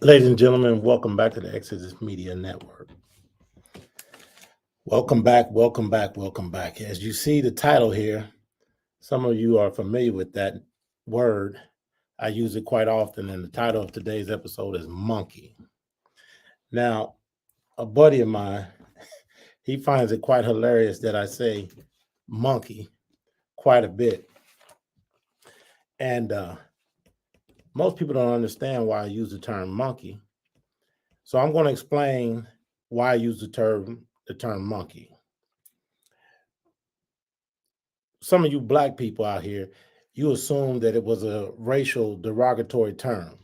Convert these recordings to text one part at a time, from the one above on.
Ladies and gentlemen, welcome back to the Exodus Media Network. Welcome back, welcome back, welcome back. As you see the title here, some of you are familiar with that word. I use it quite often, and the title of today's episode is Monkey. Now, a buddy of mine, he finds it quite hilarious that I say monkey quite a bit. And most people don't understand why I use the term monkey. So I'm going to explain why I use the term monkey. Some of you black people out here, you assume that it was a racial derogatory term.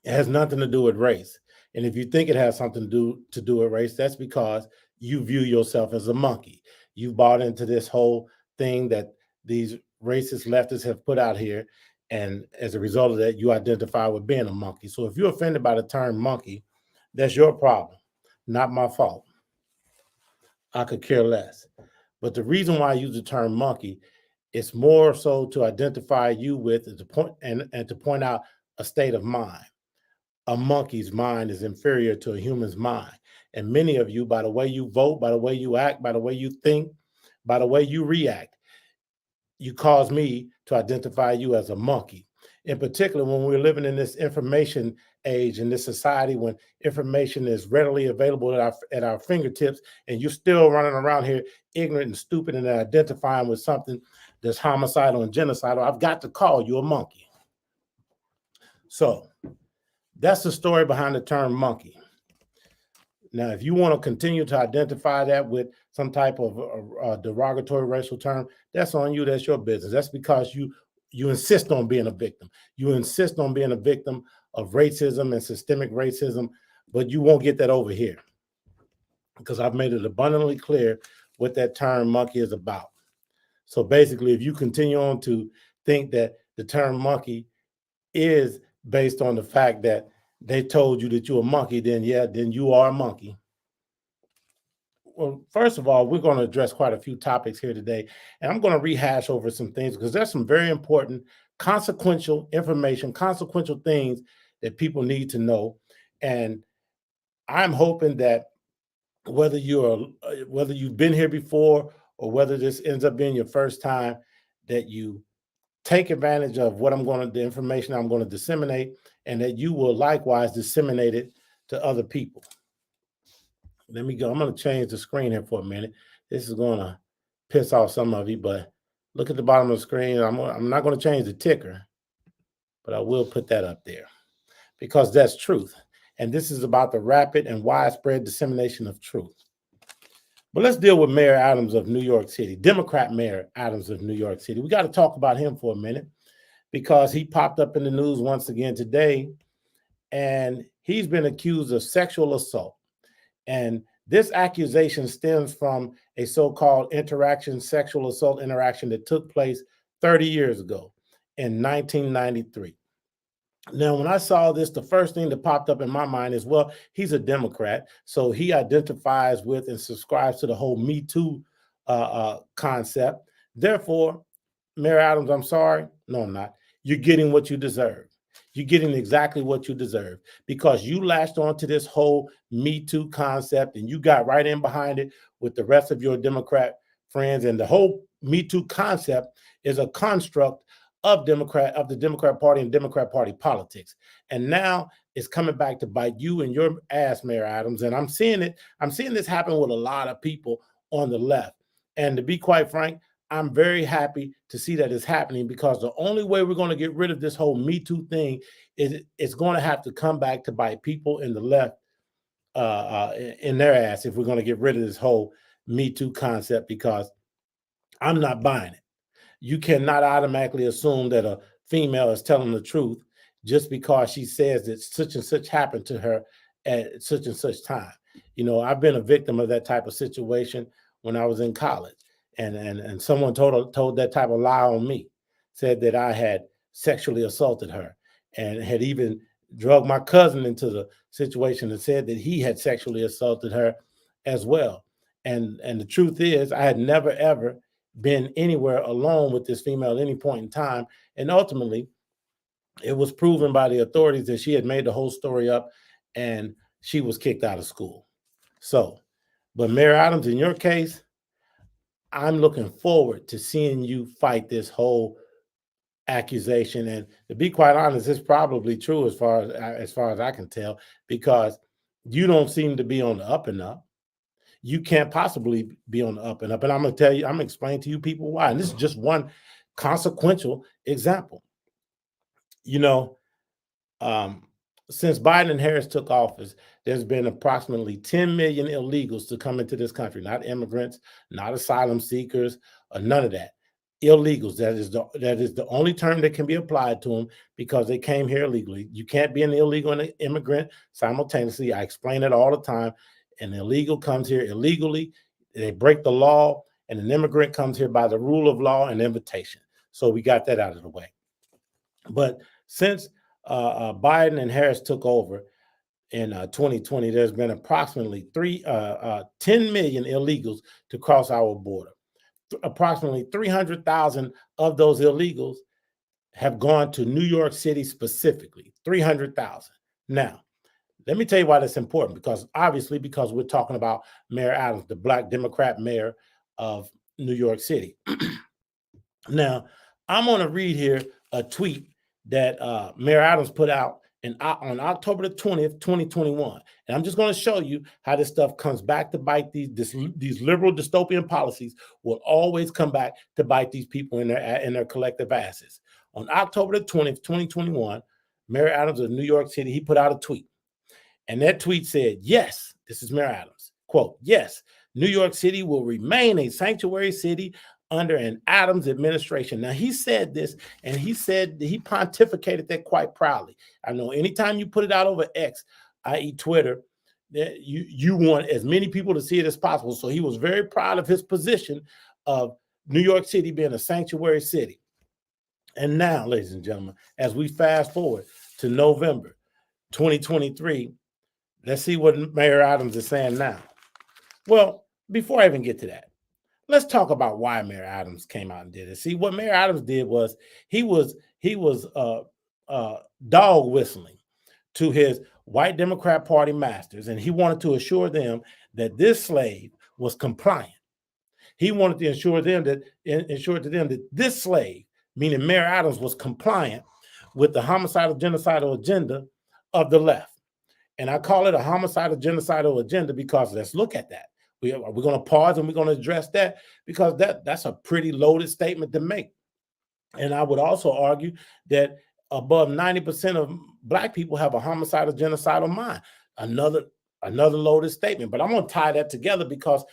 It has nothing to do with race. And if you think it has something to do with race, that's because you view yourself as a monkey. You bought into this whole thing that these racist leftists have put out here. And as a result of that, you identify with being a monkey. So if you're offended by the term monkey, that's your problem, not my fault. I could care less. But the reason why I use the term monkey, it's more so to identify you with and to point out a state of mind. A monkey's mind is inferior to a human's mind. And many of you, by the way you vote, by the way you act, by the way you think, by the way you react, you cause me to identify you as a monkey. In particular, when we're living in this information age, in this society, when information is readily available at our fingertips, and you're still running around here ignorant and stupid and identifying with something that's homicidal and genocidal, I've got to call you a monkey. So that's the story behind the term monkey. Now, if you want to continue to identify that with some type of derogatory racial term, that's on you. That's your business. That's because you insist on being a victim. You insist on being a victim of racism and systemic racism, but you won't get that over here because I've made it abundantly clear what that term monkey is about. So basically, if you continue on to think that the term monkey is based on the fact that they told you that you're a monkey, then you are a monkey. Well, first of all, we're going to address quite a few topics here today, and I'm going to rehash over some things because there's some very important consequential information, consequential things that people need to know. And I'm hoping that whether you've been here before or whether this ends up being your first time, that you take advantage of the information I'm going to disseminate, and that you will likewise disseminate it to other people. Let me go. I'm going to change the screen here for a minute. This is going to piss off some of you, but look at the bottom of the screen. I'm not going to change the ticker, but I will put that up there because that's truth. And this is about the rapid and widespread dissemination of truth. But let's deal with Mayor Adams of New York City, Democrat Mayor Adams of New York City. We got to talk about him for a minute because he popped up in the news once again today, and he's been accused of sexual assault. And this accusation stems from a so-called sexual assault interaction that took place 30 years ago in 1993. Now, when I saw this, the first thing that popped up in my mind is, well, he's a Democrat, so he identifies with and subscribes to the whole Me Too concept. Therefore, Mayor Adams, I'm sorry. No, I'm not. You're getting what you deserve. You're getting exactly what you deserve because you latched onto this whole Me Too concept and you got right in behind it with the rest of your Democrat friends. And the whole Me Too concept is a construct of the Democrat Party and Democrat Party politics. And now it's coming back to bite you in your ass, Mayor Adams. And I'm seeing it. I'm seeing this happen with a lot of people on the left. And to be quite frank, I'm very happy to see that it's happening because the only way we're going to get rid of this whole Me Too thing is it's going to have to come back to bite people in the left in their ass if we're going to get rid of this whole Me Too concept because I'm not buying it. You cannot automatically assume that a female is telling the truth just because she says that such and such happened to her at such and such time. You know, I've been a victim of that type of situation when I was in college. And someone told that type of lie on me, said that I had sexually assaulted her and had even drugged my cousin into the situation and said that he had sexually assaulted her as well. And the truth is, I had never ever been anywhere alone with this female at any point in time. And ultimately, It was proven by the authorities that she had made the whole story up, and she was kicked out of school. So, but Mayor Adams, in your case, I'm looking forward to seeing you fight this whole accusation. And to be quite honest, it's probably true as far as I can tell, because you don't seem to be on the up and up. You can't possibly be on the up and up. And I'm gonna tell you, I'm gonna explain to you people why. And this is just one consequential example. You know, um, since Biden and Harris took office, there's been approximately 10 million illegals to come into this country, not immigrants, not asylum seekers, or none of that. Illegals. That is the only term that can be applied to them because they came here illegally. You can't be an illegal and an immigrant simultaneously. I explain it all the time. An illegal comes here illegally, they break the law, and an immigrant comes here by the rule of law and invitation. So we got that out of the way. But since Biden and Harris took over in 2020, there's been approximately 10 million illegals to cross our border. Approximately 300,000 of those illegals have gone to New York City specifically, 300,000. Now, let me tell you why that's important, because we're talking about Mayor Adams, the Black Democrat mayor of New York City. Now, I'm going to read here a tweet that Mayor Adams put out on October the 20th, 2021. And I'm just going to show you how this stuff comes back to bite these liberal dystopian policies will always come back to bite these people in their collective asses. On October the 20th, 2021, Mayor Adams of New York City, he put out a tweet. And that tweet said, yes, this is Mayor Adams, quote, yes, New York City will remain a sanctuary city under an Adams administration. Now, he said this, and he pontificated that quite proudly. I know anytime you put it out over X, i.e. Twitter, that you want as many people to see it as possible. So he was very proud of his position of New York City being a sanctuary city. And now, ladies and gentlemen, as we fast forward to November 2023, let's see what Mayor Adams is saying now. Well, before I even get to that, let's talk about why Mayor Adams came out and did it. See, what Mayor Adams did was he was dog whistling to his white Democrat Party masters, and he wanted to assure them that this slave was compliant. He wanted to ensure to them that this slave, meaning Mayor Adams, was compliant with the homicidal genocidal agenda of the left. And I call it a homicidal genocidal agenda because let's look at that. We're going to pause and we're going to address that because that's a pretty loaded statement to make. And I would also argue that above 90% of Black people have a homicidal genocidal mind. Another loaded statement. But I'm going to tie that together because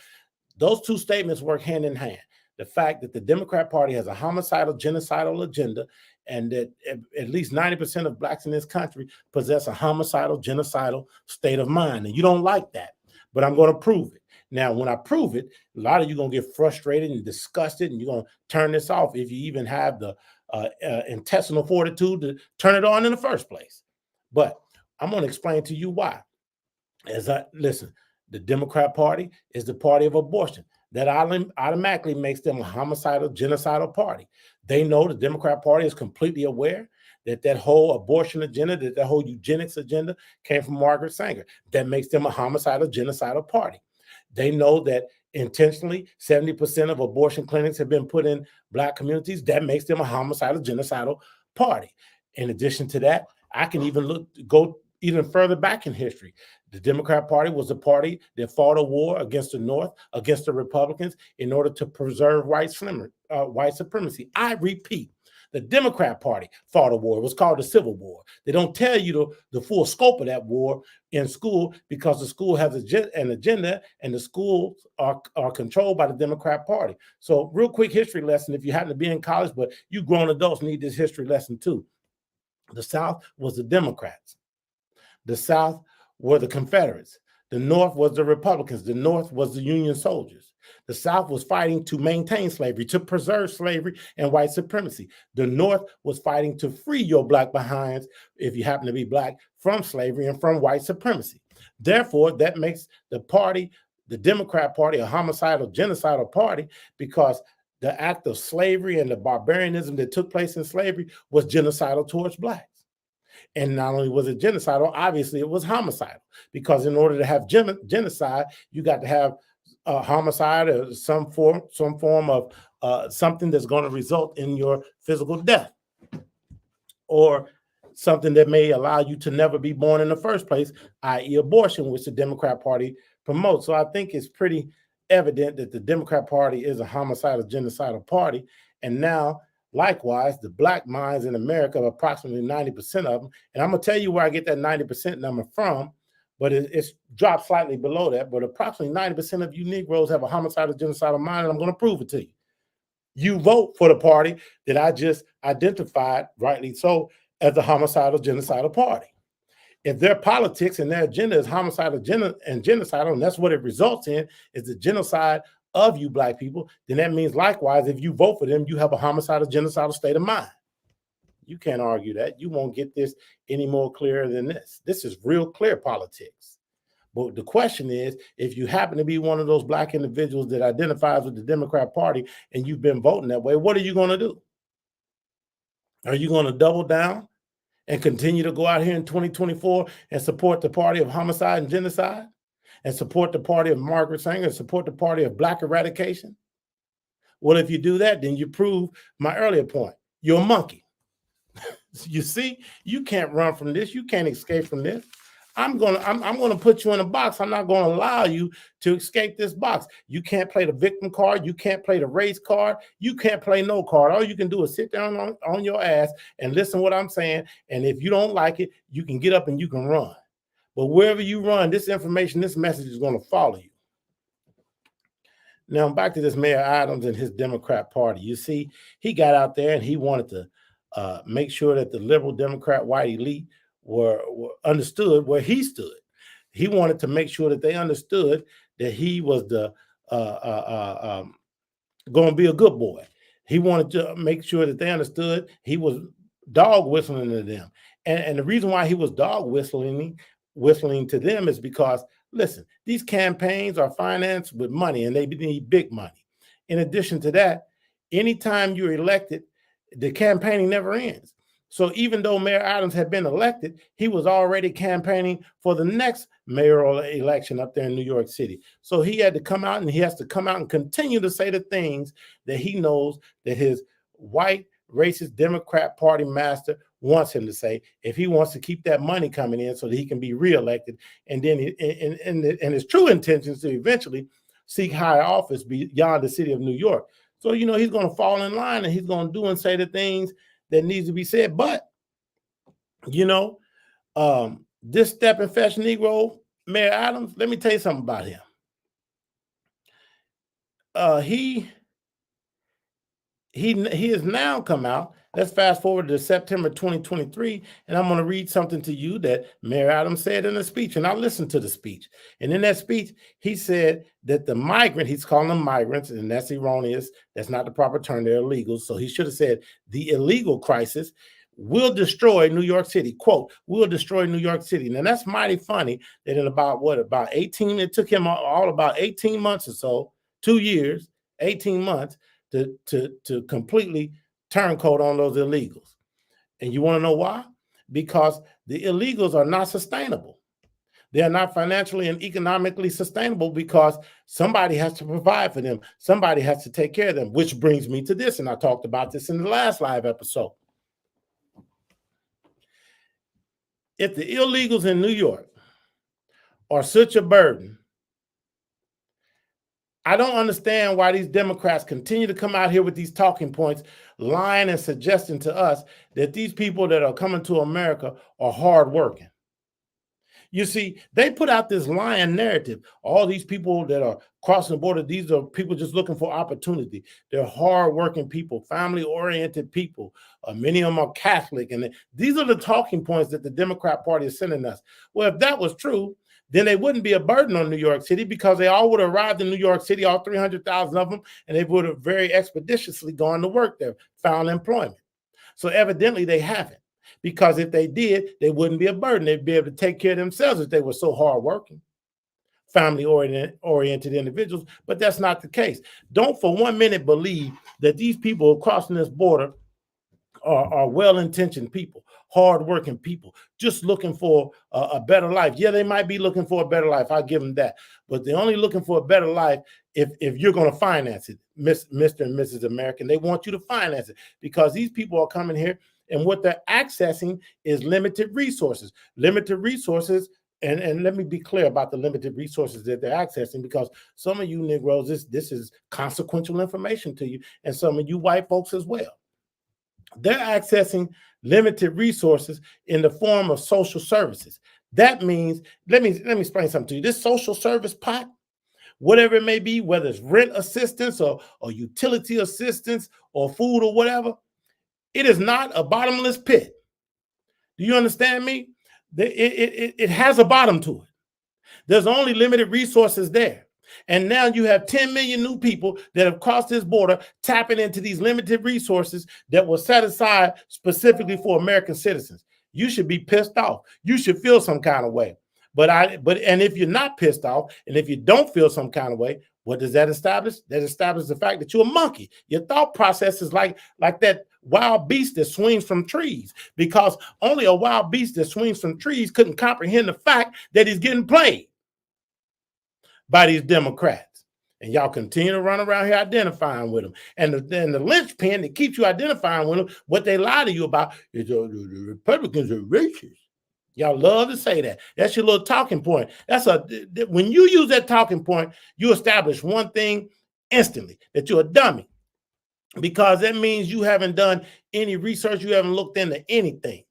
those two statements work hand in hand. The fact that the Democrat Party has a homicidal genocidal agenda and that at least 90% of Blacks in this country possess a homicidal genocidal state of mind. And you don't like that, but I'm going to prove it. Now, when I prove it, a lot of you are going to get frustrated and disgusted, and you're going to turn this off if you even have the intestinal fortitude to turn it on in the first place. But I'm going to explain to you why. Listen, the Democrat Party is the party of abortion. That automatically makes them a homicidal, genocidal party. They know the Democrat Party is completely aware that whole abortion agenda, that whole eugenics agenda came from Margaret Sanger. That makes them a homicidal, genocidal party. They know that intentionally 70% of abortion clinics have been put in Black communities. That makes them a homicidal, genocidal party. In addition to that, I can even go even further back in history. The Democrat Party was the party that fought a war against the North, against the Republicans, in order to preserve white supremacy. I repeat, the Democrat Party fought a war. It was called the Civil War. They don't tell you the full scope of that war in school because the school has an agenda and the schools are controlled by the Democrat Party. So real quick history lesson, if you happen to be in college, but you grown adults need this history lesson too. The South was the Democrats. The South were the Confederates. The North was the Republicans. The North was the Union soldiers. The South was fighting to maintain slavery, to preserve slavery and white supremacy. The North was fighting to free your Black behinds, if you happen to be Black, from slavery and from white supremacy. Therefore, that makes the party, the Democrat Party, a homicidal, genocidal party because the act of slavery and the barbarianism that took place in slavery was genocidal towards Blacks. And not only was it genocidal, obviously it was homicidal, because in order to have genocide, you got to have homicide or some form of something that's going to result in your physical death, or something that may allow you to never be born in the first place, i.e. abortion, which the Democrat Party promotes. So I think it's pretty evident that the Democrat Party is a homicidal, genocidal party. And now, likewise, the black minds in America, approximately 90% of them, and I'm going to tell you where I get that 90% number from, but it's dropped slightly below that, but approximately 90% of you Negroes have a homicidal, genocidal mind, and I'm going to prove it to you. You vote for the party that I just identified, rightly so, as the homicidal, genocidal party. If their politics and their agenda is homicidal and genocidal, and that's what it results in, is the genocide of you black people, then that means likewise, if you vote for them, you have a homicidal, genocidal state of mind. You can't argue that. You won't get this any more clearer than this. This is real clear politics. But the question is, if you happen to be one of those black individuals that identifies with the Democrat Party and you've been voting that way, what are you going to do? Are you going to double down and continue to go out here in 2024 and support the party of homicide and genocide, and support the party of Margaret Sanger, and support the party of black eradication? Well, if you do that, then you prove my earlier point. You're a monkey. You see, you can't run from this. You can't escape from this. I'm gonna put you in a box. I'm not gonna allow you to escape this box. You can't play the victim card. You can't play the race card. You can't play no card. All you can do is sit down on your ass and listen to what I'm saying. And if you don't like it, you can get up and you can run. But wherever you run, this information, this message is going to follow you. Now, back to this Mayor Adams and his Democrat Party. You see, he got out there and he wanted to make sure that the liberal Democrat white elite were understood where he stood. He wanted to make sure that they understood that he was the going to be a good boy. He wanted to make sure that they understood he was dog whistling to them. And the reason why he was dog whistling to them is because, listen, these campaigns are financed with money and they need big money. In addition to that, anytime you're elected, the campaigning never ends. So even though Mayor Adams had been elected, he was already campaigning for the next mayoral election up there in New York City. So he had to come out, and he has to come out and continue to say the things that he knows that his white racist Democrat Party master wants him to say, if he wants to keep that money coming in so that he can be reelected. And then and his true intentions to eventually seek higher office beyond the city of New York. So, you know, he's going to fall in line and he's going to do and say the things that needs to be said. But, you know, this step and fetch Negro, Mayor Adams, let me tell you something about him. He has now come out. Let's fast forward to September 2023, and I'm going to read something to you that Mayor Adams said in a speech, and I listened to the speech. And in that speech, he said that the migrant, he's calling them migrants, and that's erroneous. That's not the proper term. They're illegals. So he should have said the illegal crisis will destroy New York City. Quote, will destroy New York City. Now, that's mighty funny that in about 18, it took him all about 18 months or so, 2 years, 18 months, to completely turncoat on those illegals. And you want to know why? Because the illegals are not sustainable. They are not financially and economically sustainable because somebody has to provide for them. Somebody has to take care of them, which brings me to this. And I talked about this in the last live episode. If the illegals in New York are such a burden, I don't understand why these Democrats continue to come out here with these talking points, lying and suggesting to us that these people that are coming to America are hardworking. You see, they put out this lying narrative. All these people that are crossing the border, these are people just looking for opportunity. They're hardworking people, family-oriented people. Many of them are Catholic. And these are the talking points that the Democrat Party is sending us. Well, if that was true, then they wouldn't be a burden on New York City because they all would have arrived in New York City, all 300,000 of them, and they would have very expeditiously gone to work there, found employment. So evidently they haven't, because if they did, they wouldn't be a burden. They'd be able to take care of themselves if they were so hardworking, family-oriented individuals, but that's not the case. Don't for 1 minute believe that these people crossing this border are well-intentioned people. hardworking people just looking for a better life. Yeah, they might be looking for a better life. I'll give them that. But they're only looking for a better life if you're going to finance it, Mr. and Mrs. American. They want you to finance it because these people are coming here and what they're accessing is limited resources. Limited resources. And let me be clear about the limited resources that they're accessing, because some of you Negroes, this is consequential information to you, and some of you white folks as well. They're accessing limited resources in the form of social services. That means, let me explain something to you. This social service pot, whatever it may be, whether it's rent assistance or utility assistance or food or whatever, it is not a bottomless pit. Do you understand me? It has a bottom to it. There's only limited resources there. And now you have 10 million new people that have crossed this border, tapping into these limited resources that were set aside specifically for American citizens. You should be pissed off. You should feel some kind of way. And if you're not pissed off, and if you don't feel some kind of way, what does that establish? That establishes the fact that you're a monkey. Your thought process is like that wild beast that swings from trees, because only a wild beast that swings from trees couldn't comprehend the fact that he's getting played by these Democrats. And y'all continue to run around here identifying with them. And the linchpin that keeps you identifying with them, what they lie to you about is the Republicans are racist. Y'all love to say that. That's your little talking point. When you use that talking point, you establish one thing instantly, that you're a dummy, because that means you haven't done any research. You haven't looked into anything.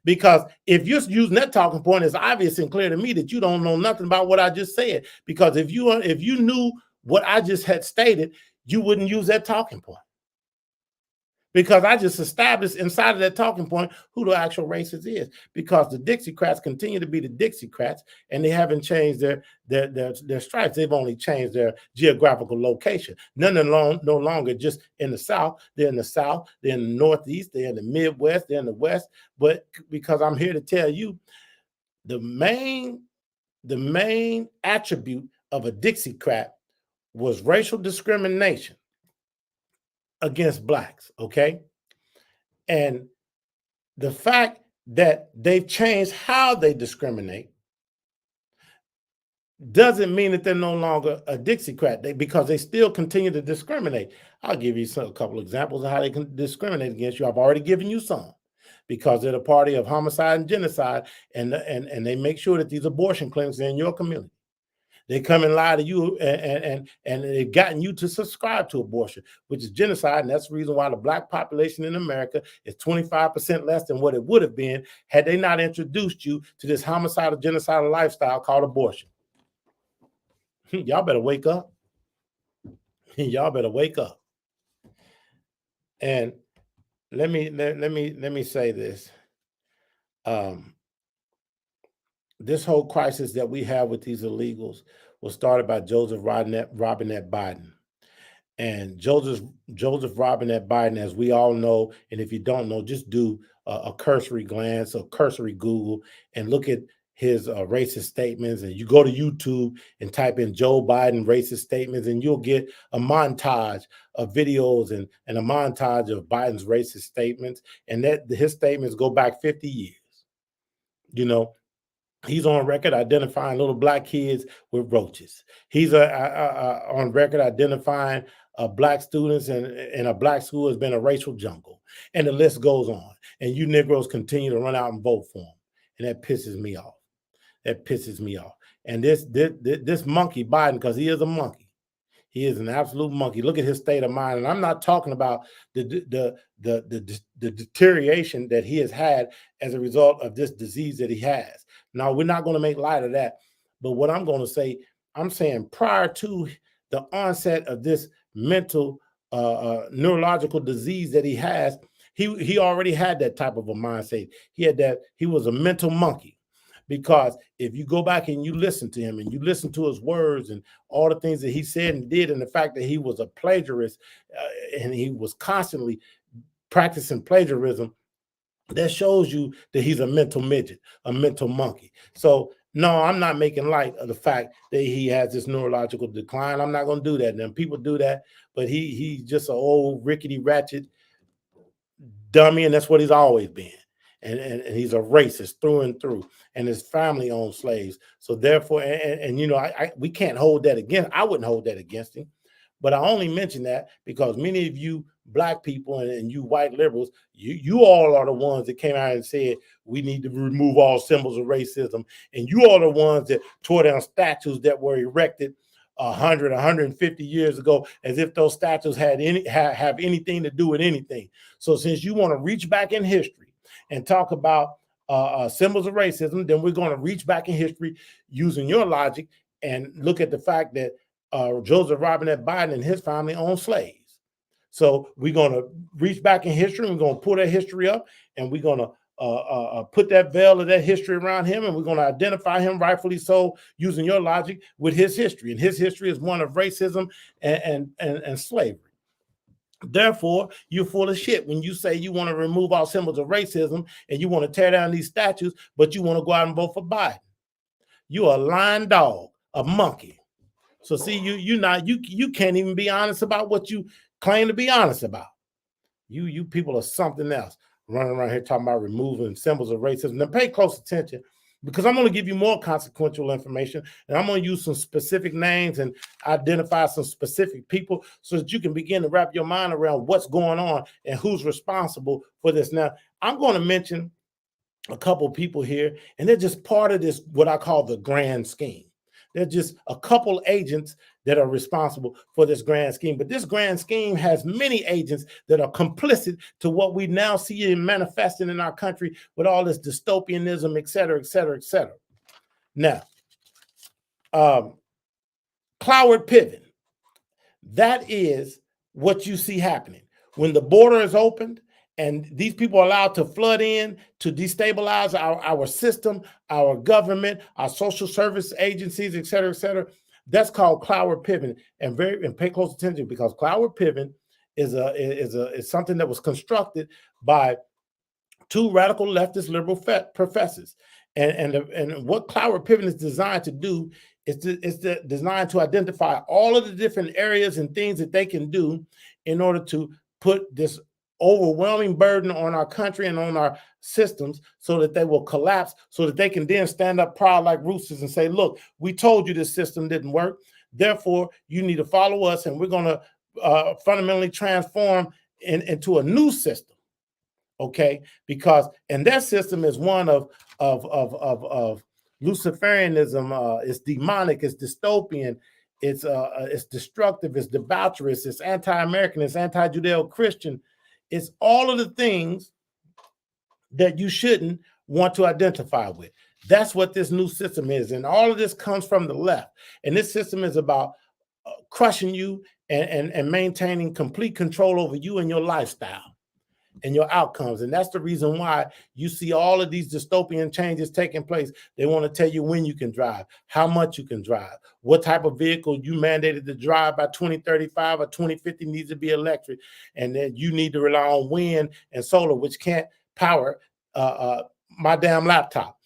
Because if you're using that talking point, it's obvious and clear to me that you don't know nothing about what I just said. Because if you knew what I just had stated, you wouldn't use that talking point. Because I just established inside of that talking point who the actual racist is. Because the Dixiecrats continue to be the Dixiecrats, and they haven't changed their stripes. They've only changed their geographical location. No longer just in the South. They're in the South. They're in the Northeast. They're in the Midwest. They're in the West. But because I'm here to tell you, the main attribute of a Dixiecrat was racial discrimination against blacks, okay? And the fact that they've changed how they discriminate doesn't mean that they're no longer a Dixiecrat, because they still continue to discriminate. I'll give you a couple examples of how they can discriminate against you. I've already given you some, because they're the party of homicide and genocide, and they make sure that these abortion clinics are in your community. They come and lie to you, and they've gotten you to subscribe to abortion, which is genocide. And that's the reason why the black population in America is 25% less than what it would have been had they not introduced you to this homicidal, genocidal lifestyle called abortion. Y'all better wake up. Y'all better wake up. And let me say this. This whole crisis that we have with these illegals was started by Joseph Robinette Biden. And Joseph Robinette Biden, as we all know, and if you don't know, just do a cursory glance or cursory Google and look at his racist statements. And you go to YouTube and type in Joe Biden racist statements, and you'll get a montage of videos and a montage of Biden's racist statements. And that his statements go back 50 years. You know, he's on record identifying little black kids with roaches. He's on record identifying black students, and a black school has been a racial jungle. And the list goes on. And you Negroes continue to run out and vote for him. And that pisses me off. That pisses me off. And this monkey Biden, because he is a monkey. He is an absolute monkey. Look at his state of mind. And I'm not talking about the deterioration that he has had as a result of this disease that he has. Now, we're not going to make light of that. But what I'm going to say, I'm saying prior to the onset of this mental neurological disease that he has, he already had that type of a mindset. He was a mental monkey. Because if you go back and you listen to him and you listen to his words and all the things that he said and did, and the fact that he was a plagiarist and he was constantly practicing plagiarism, that shows you that he's a mental midget, a mental monkey. So no, I'm not making light of the fact that he has this neurological decline. I'm not going to do that. And people do that, but he's just an old rickety ratchet dummy, and that's what he's always been. and he's a racist through and through, and his family owned slaves. So therefore, you know, we can't hold that against. I wouldn't hold that against him. But I only mention that because many of you black people and you white liberals, you all are the ones that came out and said we need to remove all symbols of racism, and you are the ones that tore down statues that were erected 100, 150 years ago, as if those statues had have anything to do with anything. So since you want to reach back in history and talk about symbols of racism, then we're going to reach back in history using your logic and look at the fact that Joseph Robinette Biden and his family owned slaves. So we're going to reach back in history, and we're going to pull that history up, and we're going to put that veil of that history around him, and we're going to identify him, rightfully so, using your logic, with his history. And his history is one of racism and slavery. Therefore, you're full of shit when you say you want to remove all symbols of racism and you want to tear down these statues, but you want to go out and vote for Biden. You're a lying dog, a monkey. So see, you can't even be honest about what you claim to be honest about. You people are something else, running around here talking about removing symbols of racism. Now pay close attention, because I'm going to give you more consequential information, and I'm going to use some specific names and identify some specific people so that you can begin to wrap your mind around what's going on and who's responsible for this. Now, I'm going to mention a couple people here, and they're just part of this, what I call the grand scheme. They're just a couple agents that are responsible for this grand scheme. But this grand scheme has many agents that are complicit to what we now see manifesting in our country with all this dystopianism, et cetera, et cetera, et cetera. Now, Cloward Piven, that is what you see happening. When the border is opened and these people are allowed to flood in to destabilize our system, our government, our social service agencies, et cetera, that's called Cloward Piven. And pay close attention, because Cloward Piven is something that was constructed by two radical leftist liberal professors. And what Cloward Piven is designed to do is designed to identify all of the different areas and things that they can do in order to put this overwhelming burden on our country and on our systems, so that they will collapse, so that they can then stand up proud like roosters and say, look, we told you this system didn't work. Therefore, you need to follow us, and we're going to fundamentally transform into a new system. Okay, because and that system is one of Luciferianism. It's demonic, it's dystopian, it's destructive, it's debaucherous, it's anti-American, it's anti-Judeo-Christian. It's all of the things that you shouldn't want to identify with. That's what this new system is, and all of this comes from the left. And this system is about crushing you and maintaining complete control over you and your lifestyle and your outcomes. And that's the reason why you see all of these dystopian changes taking place. They want to tell you when you can drive, how much you can drive, what type of vehicle you mandated to drive by 2035 or 2050 needs to be electric, and then you need to rely on wind and solar, which can't power my damn laptop.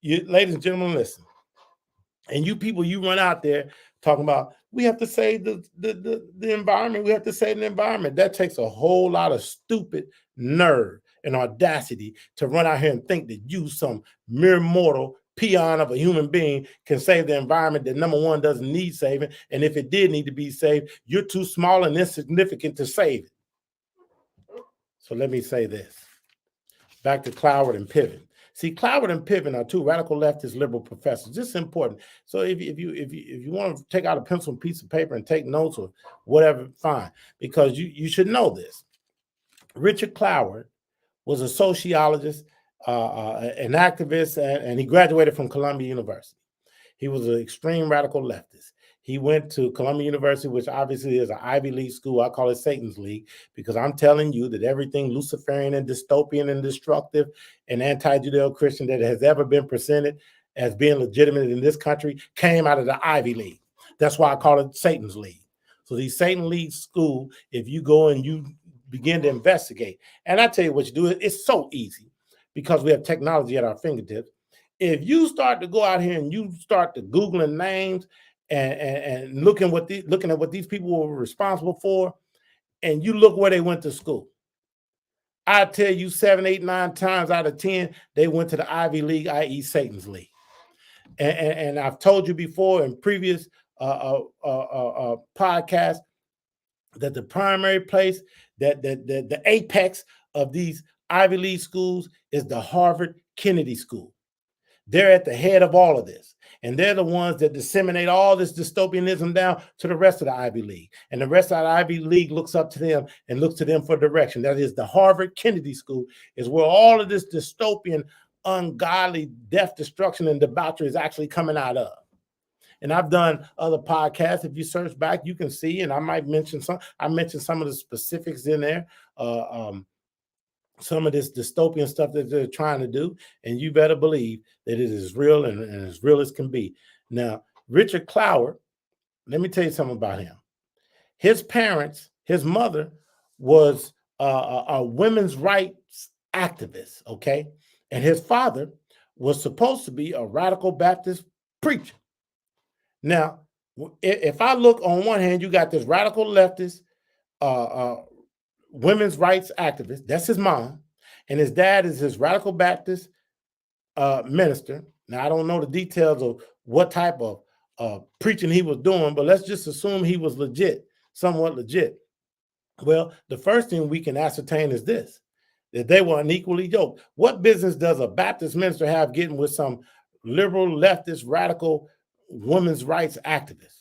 Ladies and gentlemen, listen. And you people, you run out there talking about we have to save the environment. We have to save the environment. That takes a whole lot of stupid nerve and audacity to run out here and think that you, some mere mortal peon of a human being, can save the environment that, number one, doesn't need saving. And if it did need to be saved, you're too small and insignificant to save it. So let me say this. Back to Cloward and Piven. See, Cloward and Piven are two radical leftist liberal professors. This is important. So if you want to take out a pencil and piece of paper and take notes or whatever, fine, because you should know this. Richard Cloward was a sociologist, an activist, and he graduated from Columbia University. He was an extreme radical leftist. He went to Columbia University, which obviously is an Ivy League school. I call it Satan's League, because I'm telling you that everything Luciferian and dystopian and destructive and anti-Judeo-Christian that has ever been presented as being legitimate in this country came out of the Ivy League. That's why I call it Satan's League. So these Satan League school, if you go and you begin to investigate, and I tell you what you do, it's so easy because we have technology at our fingertips. If you start to go out here and you start to Googling names and looking at what these people were responsible for, and you look where they went to school, I tell you 7, 8, 9 times out of 10, they went to the Ivy League, i.e. Satan's League. And I've told you before in previous podcasts that the primary place, that the apex of these Ivy League schools is the Harvard Kennedy School. They're at the head of all of this. And they're the ones that disseminate all this dystopianism down to the rest of the Ivy League. And the rest of the Ivy League looks up to them and looks to them for direction. That is, the Harvard Kennedy School is where all of this dystopian, ungodly death, destruction, and debauchery is actually coming out of. And I've done other podcasts. If you search back, you can see, and I might mention some. I mentioned some of the specifics in there. Some of this dystopian stuff that they're trying to do, and you better believe that it is real and as real as can be. Now, Richard Cloward, let me tell you something about him. His parents, his mother was a women's rights activist, okay? And his father was supposed to be a radical Baptist preacher. Now, if I look on one hand, you got this radical leftist women's rights activist. That's his mom. And his dad is his radical Baptist minister. Now, I don't know the details of what type of preaching he was doing, but let's just assume he was legit, somewhat legit. Well, the first thing we can ascertain is this, that they were unequally yoked. What business does a Baptist minister have getting with some liberal, leftist, radical women's rights activist?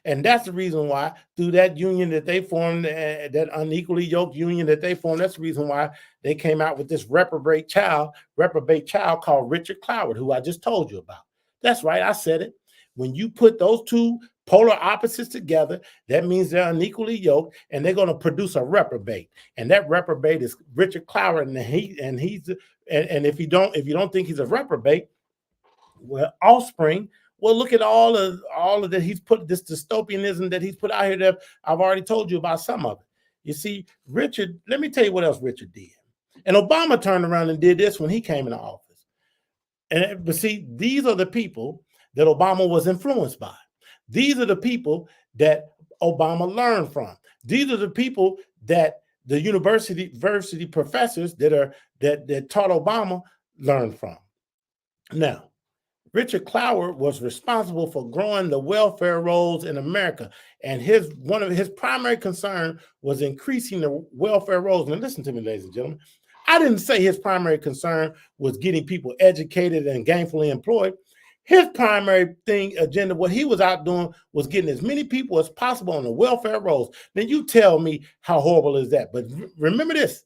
And that's the reason why, through that union that they formed, that unequally yoked union that they formed, that's the reason why they came out with this reprobate child called Richard Cloward, who I just told you about. That's right, I said it. When you put those two polar opposites together, that means they're unequally yoked, and they're going to produce a reprobate. And that reprobate is Richard Cloward, and if you don't think he's a reprobate, well, offspring. Well, look at all of that he's put, this dystopianism that he's put out here that I've already told you about some of it. You see, Richard, let me tell you what else Richard did. And Obama turned around and did this when he came into office. But see, these are the people that Obama was influenced by. These are the people that Obama learned from. These are the people that the university professors that taught Obama learned from. Now, Richard Cloward was responsible for growing the welfare rolls in America, and one of his primary concern was increasing the welfare rolls. Now, listen to me, ladies and gentlemen. I didn't say his primary concern was getting people educated and gainfully employed. His primary agenda, what he was out doing, was getting as many people as possible on the welfare rolls. Now, you tell me how horrible is that? But remember this: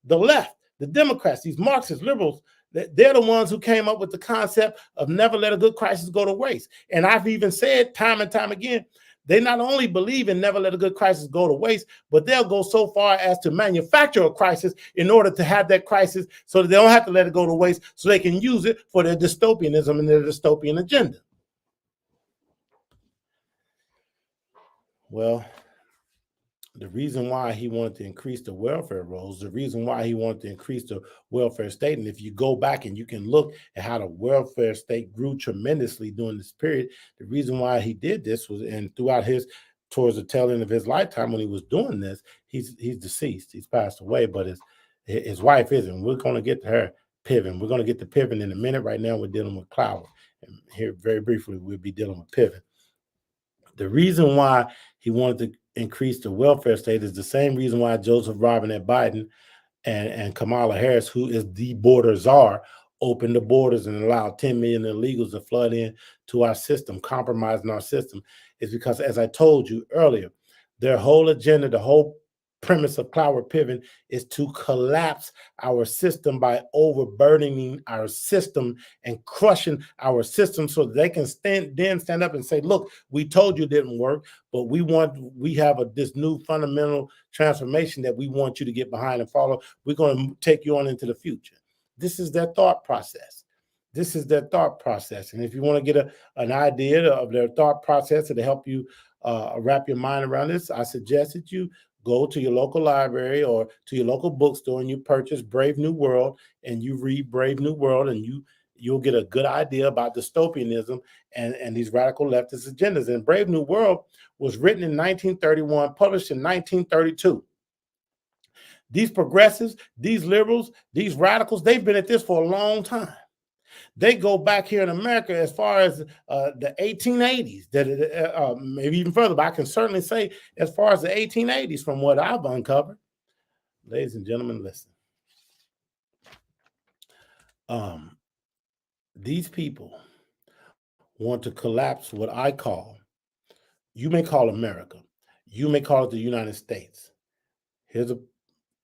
the left, the Democrats, these Marxist liberals, they're the ones who came up with the concept of never let a good crisis go to waste. And I've even said time and time again, they not only believe in never let a good crisis go to waste, but they'll go so far as to manufacture a crisis in order to have that crisis so that they don't have to let it go to waste, so they can use it for their dystopianism and their dystopian agenda. Well, the reason why he wanted to increase the welfare rolls, the reason why he wanted to increase the welfare state, and if you go back and you can look at how the welfare state grew tremendously during this period, the reason why he did this was, and towards the tail end of his lifetime when he was doing this, he's deceased, he's passed away, but his wife isn't. We're going to get to her, Piven. We're going to get to Piven in a minute. Right now we're dealing with Cloward, and here very briefly we'll be dealing with Piven. The reason why he wanted to increase the welfare state is the same reason why Joseph Robinette Biden and Kamala Harris, who is the border czar, opened the borders and allowed 10 million illegals to flood in to our system, compromising our system, is because, as I told you earlier, their whole agenda, the whole premise of Cloward Piven is to collapse our system by overburdening our system and crushing our system so that they can stand up and say, look, we told you it didn't work, but we have this new fundamental transformation that we want you to get behind and follow. We're going to take you on into the future. This is their thought process. This is their thought process. And if you want to get an idea of their thought process to help you wrap your mind around this, I suggest that you go to your local library or to your local bookstore and you purchase Brave New World and you read Brave New World, and you'll get a good idea about dystopianism and these radical leftist agendas. And Brave New World was written in 1931, published in 1932. These progressives, these liberals, these radicals, they've been at this for a long time. They go back here in America as far as the 1880s, maybe even further, but I can certainly say as far as the 1880s from what I've uncovered. Ladies and gentlemen, listen. These people want to collapse what I call, you may call America, you may call it the United States. Here's an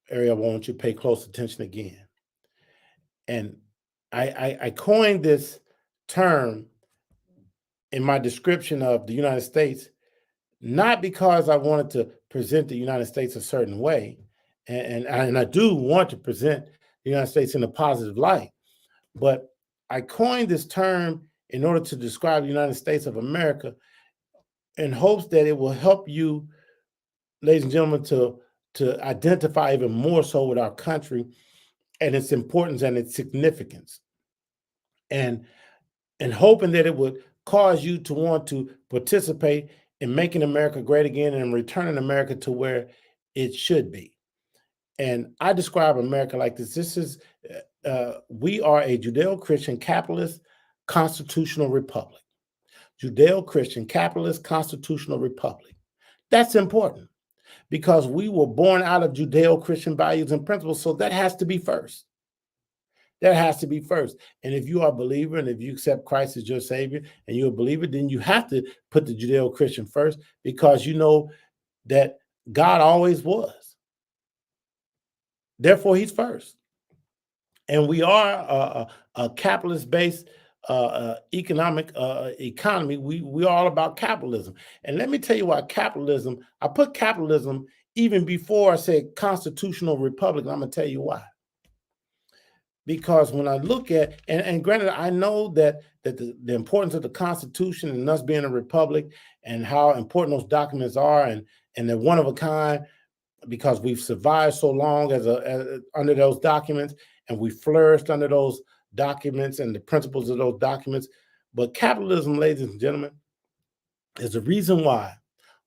area I want you to pay close attention again. And I coined this term in my description of the United States, not because I wanted to present the United States a certain way, and I do want to present the United States in a positive light, but I coined this term in order to describe the United States of America in hopes that it will help you, ladies and gentlemen, to identify even more so with our country and its importance and its significance. And hoping that it would cause you to want to participate in making America great again and returning America to where it should be. And I describe America like this. We are a Judeo-Christian capitalist constitutional republic. Judeo-Christian capitalist constitutional republic. That's important because we were born out of Judeo-Christian values and principles. So that has to be first. That has to be first. And if you are a believer and if you accept Christ as your Savior and you're a believer, then you have to put the Judeo-Christian first because you know that God always was. Therefore, he's first. And we are a capitalist-based economic economy. We're all about capitalism. And let me tell you why capitalism, I put capitalism even before I said constitutional republic. And I'm going to tell you why. Because when I look at, and granted, I know that the importance of the Constitution and us being a republic and how important those documents are, and they're one of a kind because we've survived so long as under those documents, and we flourished under those documents and the principles of those documents. But capitalism, ladies and gentlemen, is the reason why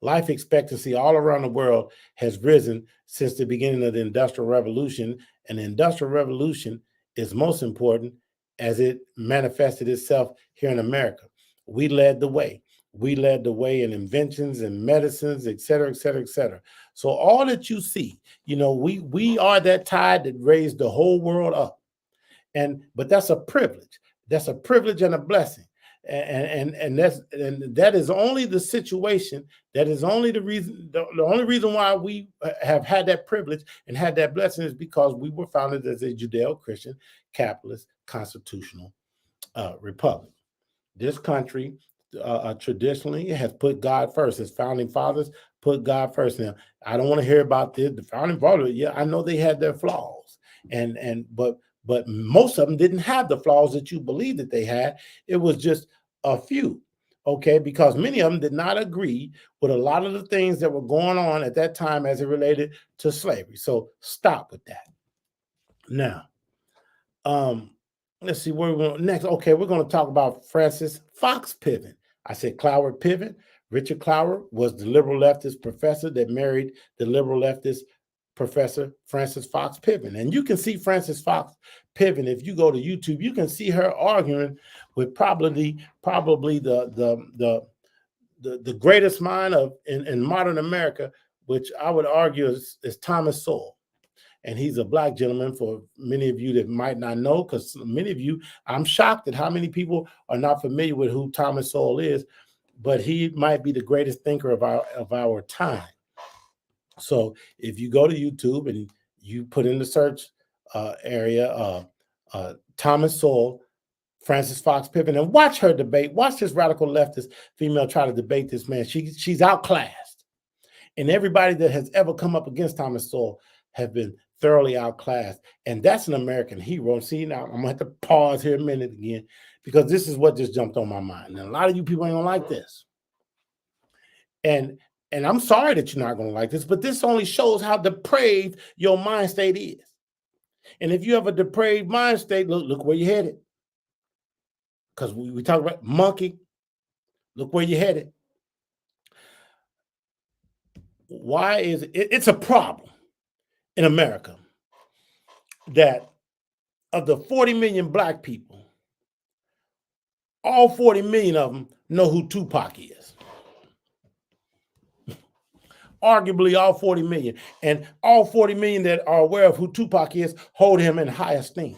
life expectancy all around the world has risen since the beginning of the Industrial Revolution. And the Industrial Revolution is most important as it manifested itself here in America. We led the way. We led the way in inventions and medicines, et cetera, et cetera, et cetera. So all that you see, you know, we are that tide that raised the whole world up. But that's a privilege. That's a privilege and a blessing. And that is only the situation. That is only the reason. The only reason why we have had that privilege and had that blessing is because we were founded as a Judeo-Christian capitalist constitutional republic. This country traditionally has put God first. Its founding fathers put God first. Now, I don't want to hear about this. The founding fathers, yeah, I know they had their flaws, but most of them didn't have the flaws that you believe that they had. It was just a few, okay? Because many of them did not agree with a lot of the things that were going on at that time as it related to slavery. So stop with that. Now, let's see where we're going next. Okay, we're going to talk about Francis Fox Piven. I said Cloward Piven. Richard Cloward was the liberal leftist professor that married the liberal leftist Professor Francis Fox Piven. And you can see Francis Fox Piven, if you go to YouTube, you can see her arguing with probably the greatest mind in modern America, which I would argue is Thomas Sowell. And he's a black gentleman for many of you that might not know, because many of you, I'm shocked at how many people are not familiar with who Thomas Sowell is, but he might be the greatest thinker of our time. So if you go to YouTube and you put in the search area, Thomas Sowell, Francis Fox Piven, and watch her debate, watch this radical leftist female try to debate this man. She's outclassed. And everybody that has ever come up against Thomas Sowell have been thoroughly outclassed. And that's an American hero. See, now I'm going to have to pause here a minute again, because this is what just jumped on my mind. And a lot of you people ain't going to like this. And I'm sorry that you're not going to like this, but this only shows how depraved your mind state is. And if you have a depraved mind state, look where you're headed. Because we talk about monkey, look where you're headed. Why is it? It's a problem. in America that of the 40 million black people, all 40 million of them know who Tupac is. Arguably all 40 million. And all 40 million that are aware of who Tupac is hold him in high esteem.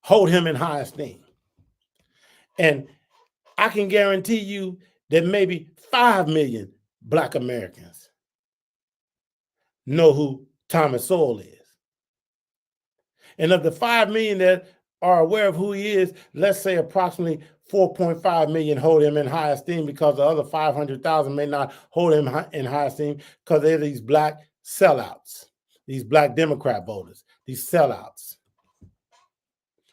Hold him in high esteem. And I can guarantee you that maybe 5 million black Americans know who Thomas Sowell is. And of the 5 million that are aware of who he is, let's say approximately 4.5 million hold him in high esteem, because the other 500,000 may not hold him in high esteem because they're these black sellouts, these black Democrat voters, these sellouts.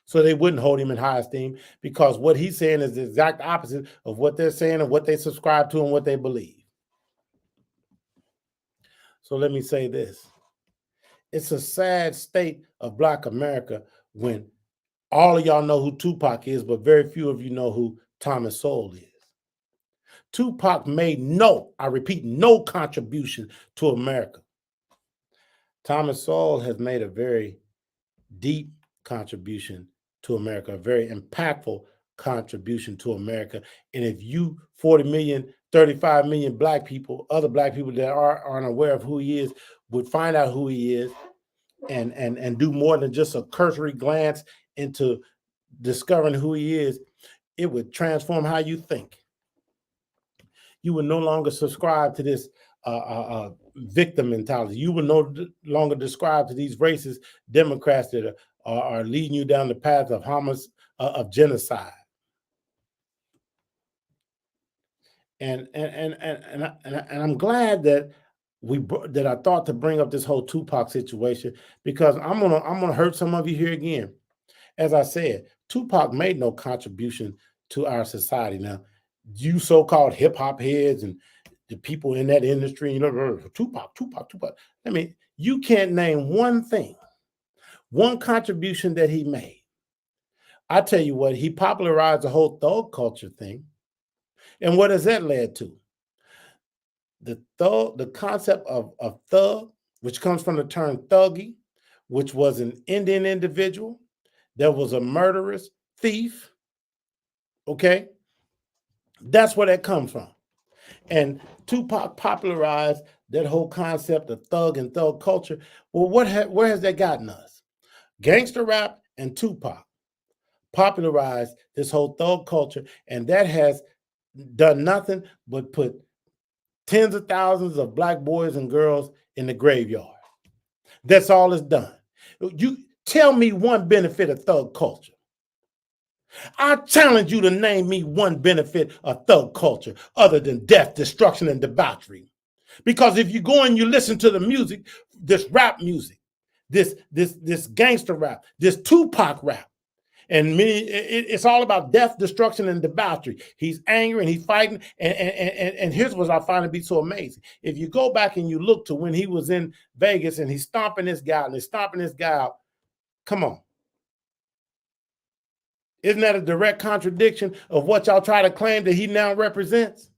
So they wouldn't hold him in high esteem because what he's saying is the exact opposite of what they're saying and what they subscribe to and what they believe. So let me say this. It's a sad state of black America when all of y'all know who Tupac is, but very few of you know who Thomas Sowell is. Tupac made I repeat, no contribution to America. Thomas Sowell has made a very deep contribution to America, a very impactful contribution to America. And if you 40 million, 35 million black people, other black people that aren't aware of who he is, would find out who he is and do more than just a cursory glance into discovering who he is, it would transform how you think. You would no longer subscribe to this victim mentality. You would no longer describe to these racist Democrats that are leading you down the path of genocide. And I'm glad that I thought to bring up this whole Tupac situation, because I'm gonna hurt some of you here again. As I said, Tupac made no contribution to our society. Now, you so-called hip-hop heads and the people in that industry, Tupac. I mean, you can't name one thing, one contribution that he made. I tell you what, he popularized the whole thug culture thing. And what has that led to? The concept of thug, which comes from the term thuggy, which was an Indian individual that was a murderous thief. Okay? That's where that comes from. And Tupac popularized that whole concept of thug and thug culture. Well, where has that gotten us? Gangster rap and Tupac popularized this whole thug culture, and that has done nothing but put tens of thousands of black boys and girls in the graveyard. That's all it's done. You tell me one benefit of thug culture. I challenge you to name me one benefit of thug culture other than death, destruction, and debauchery. Because if you go and you listen to the music, this rap music, this gangster rap, this Tupac rap, and it's all about death, destruction, and debauchery. He's angry and he's fighting. And here's what I find to be so amazing. If you go back and you look to when he was in Vegas and he's stomping this guy out, come on. Isn't that a direct contradiction of what y'all try to claim that he now represents?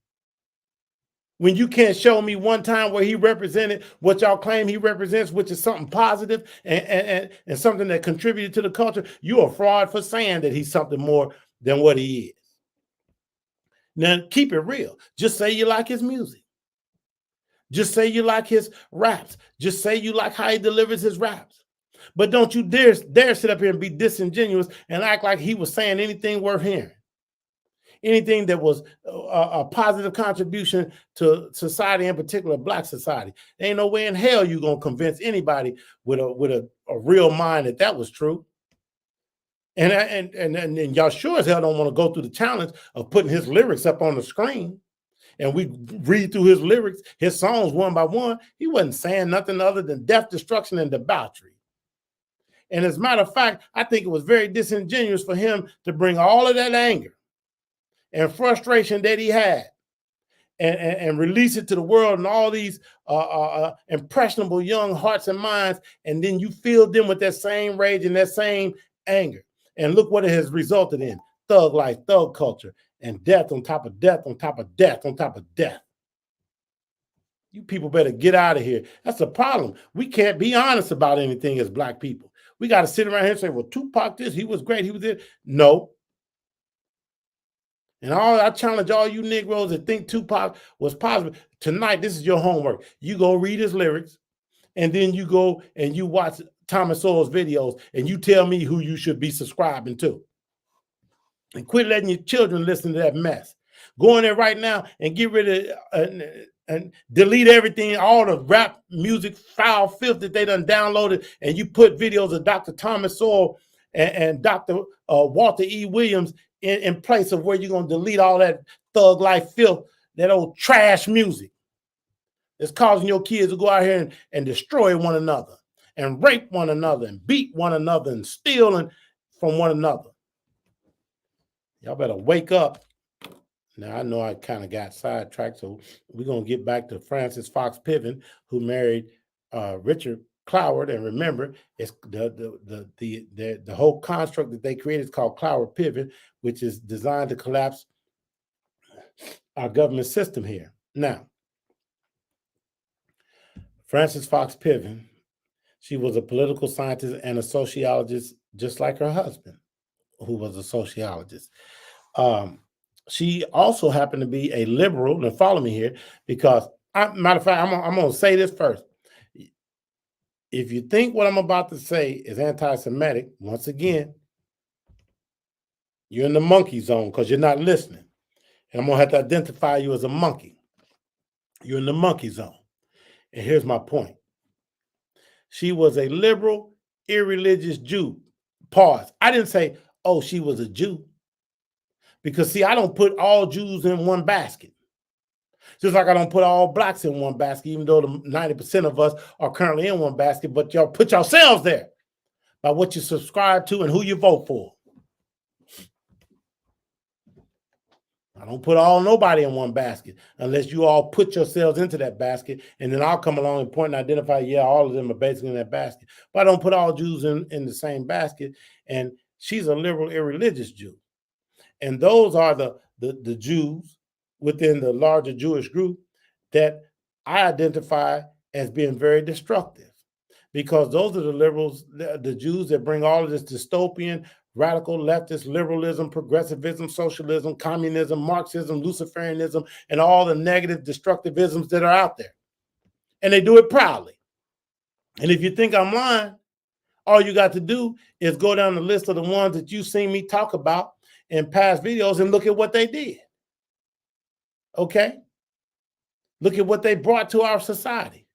When you can't show me one time where he represented what y'all claim he represents, which is something positive and something that contributed to the culture, you're a fraud for saying that he's something more than what he is. Now, keep it real. Just say you like his music. Just say you like his raps. Just say you like how he delivers his raps. But don't you dare sit up here and be disingenuous and act like he was saying anything worth hearing. Anything that was a positive contribution to society, in particular black society. There ain't no way in hell you're going to convince anybody with a real mind that was true. And y'all sure as hell don't want to go through the challenge of putting his lyrics up on the screen and we read through his lyrics, his songs one by one. He wasn't saying nothing other than death, destruction, and debauchery. And as a matter of fact, I think it was very disingenuous for him to bring all of that anger and frustration that he had and release it to the world and all these impressionable young hearts and minds, and then you fill them with that same rage and that same anger. And look what it has resulted in: thug life, thug culture, and death on top of death on top of death on top of death. You people better get out of here. That's the problem. We can't be honest about anything as Black people. We got to sit around here and say, well, Tupac this, he was great, he was it. No. And I challenge all you Negroes that think Tupac was positive. Tonight, this is your homework. You go read his lyrics, and then you go and you watch Thomas Sowell's videos, and you tell me who you should be subscribing to. And quit letting your children listen to that mess. Go in there right now and get rid of and delete everything, all the rap music, foul filth that they done downloaded, and you put videos of Dr. Thomas Sowell and Dr. Walter E. Williams in place of where you're going to delete all that thug life filth, that old trash music. It's causing your kids to go out here and destroy one another and rape one another and beat one another and steal from one another. Y'all better wake up. Now, I know I kind of got sidetracked, so we're going to get back to Francis Fox Piven, who married Richard Cloward. And remember, it's the whole construct that they created is called Cloward-Piven, which is designed to collapse our government system here. Now, Francis Fox Piven, she was a political scientist and a sociologist, just like her husband, who was a sociologist. She also happened to be a liberal. Now, follow me here, because, matter of fact, I'm going to say this first. If you think what I'm about to say is anti-Semitic, once again, you're in the monkey zone because you're not listening. And I'm going to have to identify you as a monkey. You're in the monkey zone. And here's my point. She was a liberal, irreligious Jew. Pause. I didn't say, oh, she was a Jew. Because, see, I don't put all Jews in one basket. Just like I don't put all Blacks in one basket, even though the 90% of us are currently in one basket, but y'all put yourselves there by what you subscribe to and who you vote for. I don't put nobody in one basket unless you all put yourselves into that basket, and then I'll come along and point and identify, yeah, all of them are basically in that basket. But I don't put all Jews in the same basket, and she's a liberal, irreligious Jew. And those are the Jews within the larger Jewish group that I identify as being very destructive, because those are the liberals, the Jews that bring all of this dystopian, radical leftist liberalism, progressivism, socialism, communism, Marxism, Luciferianism, and all the negative destructivisms that are out there. And they do it proudly. And if you think I'm lying, all you got to do is go down the list of the ones that you've seen me talk about in past videos and look at what they did. Okay? Look at what they brought to our society.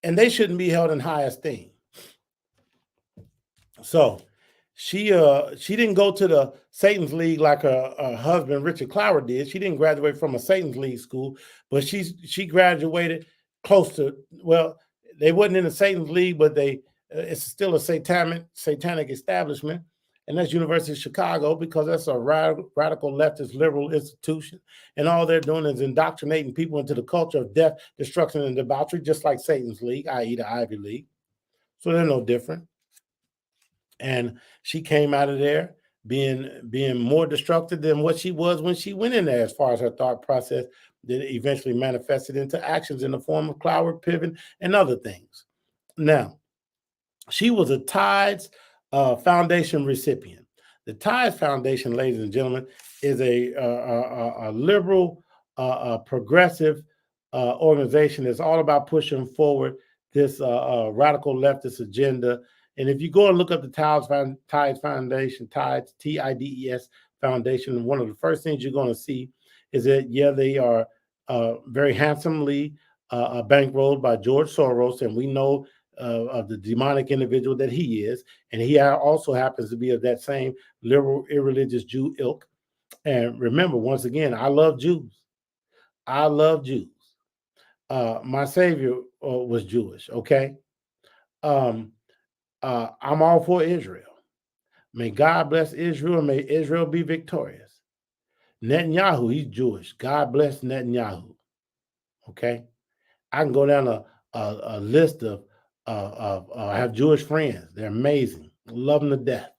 And they shouldn't be held in high esteem. So she didn't go to the Satan's League like her husband Richard Cloward did. She didn't graduate from a Satan's League school, but she graduated close to, well, they wasn't in the Satan's League, but it's still a satanic establishment, and that's University of Chicago, because that's a radical leftist liberal institution, and all they're doing is indoctrinating people into the culture of death, destruction, and debauchery, just like Satan's League, i.e. the Ivy League. So they're no different. And she came out of there being more destructive than what she was when she went in there, as far as her thought process that eventually manifested into actions in the form of Cloward-Piven and other things. Now, she was a Tides Foundation recipient. The Tides Foundation, ladies and gentlemen, is a liberal, progressive organization that's all about pushing forward this radical leftist agenda. And if you go and look up the Tides Foundation, Tides, Tides Foundation, one of the first things you're going to see is that, yeah, they are very handsomely bankrolled by George Soros, and we know of the demonic individual that he is, and he also happens to be of that same liberal, irreligious Jew ilk. And remember, once again, I love Jews. I love Jews. My Savior was Jewish, okay? I'm all for Israel. May God bless Israel, and may Israel be victorious. Netanyahu, he's Jewish. God bless Netanyahu, okay? I can go down a list of I have Jewish friends. They're amazing. Love them to death.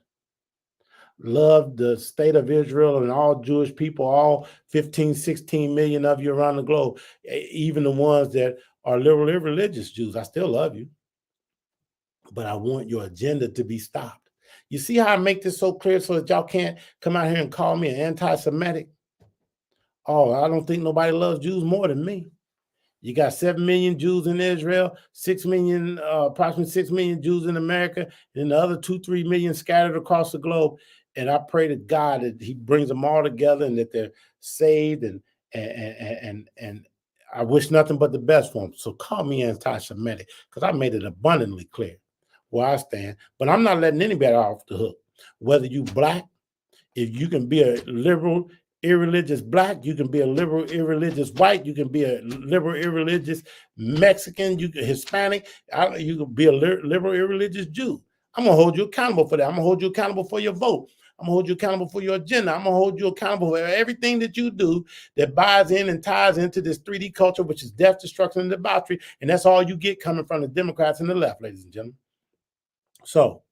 love the state of Israel and all Jewish people, all 15, 16 million of you around the globe, even the ones that are liberal irreligious Jews. I still love you, but I want your agenda to be stopped. You see how I make this so clear so that y'all can't come out here and call me an anti-Semitic? Oh, I don't think nobody loves Jews more than me. You got 7 million Jews in Israel, 6 million, approximately 6 million Jews in America, and the other 2, 3 million scattered across the globe. And I pray to God that He brings them all together and that they're saved. And I wish nothing but the best for them. So call me anti-Semitic because I made it abundantly clear where I stand. But I'm not letting anybody off the hook, whether you black. If you can be a liberal, irreligious black, you can be a liberal, irreligious white, you can be a liberal, irreligious Mexican, you can Hispanic, you can be a liberal, irreligious Jew. I'm gonna hold you accountable for that. I'm gonna hold you accountable for your vote. I'm gonna hold you accountable for your agenda. I'm gonna hold you accountable for everything that you do that buys in and ties into this 3D culture, which is death, destruction, and debauchery. And that's all you get coming from the Democrats and the left, ladies and gentlemen. So,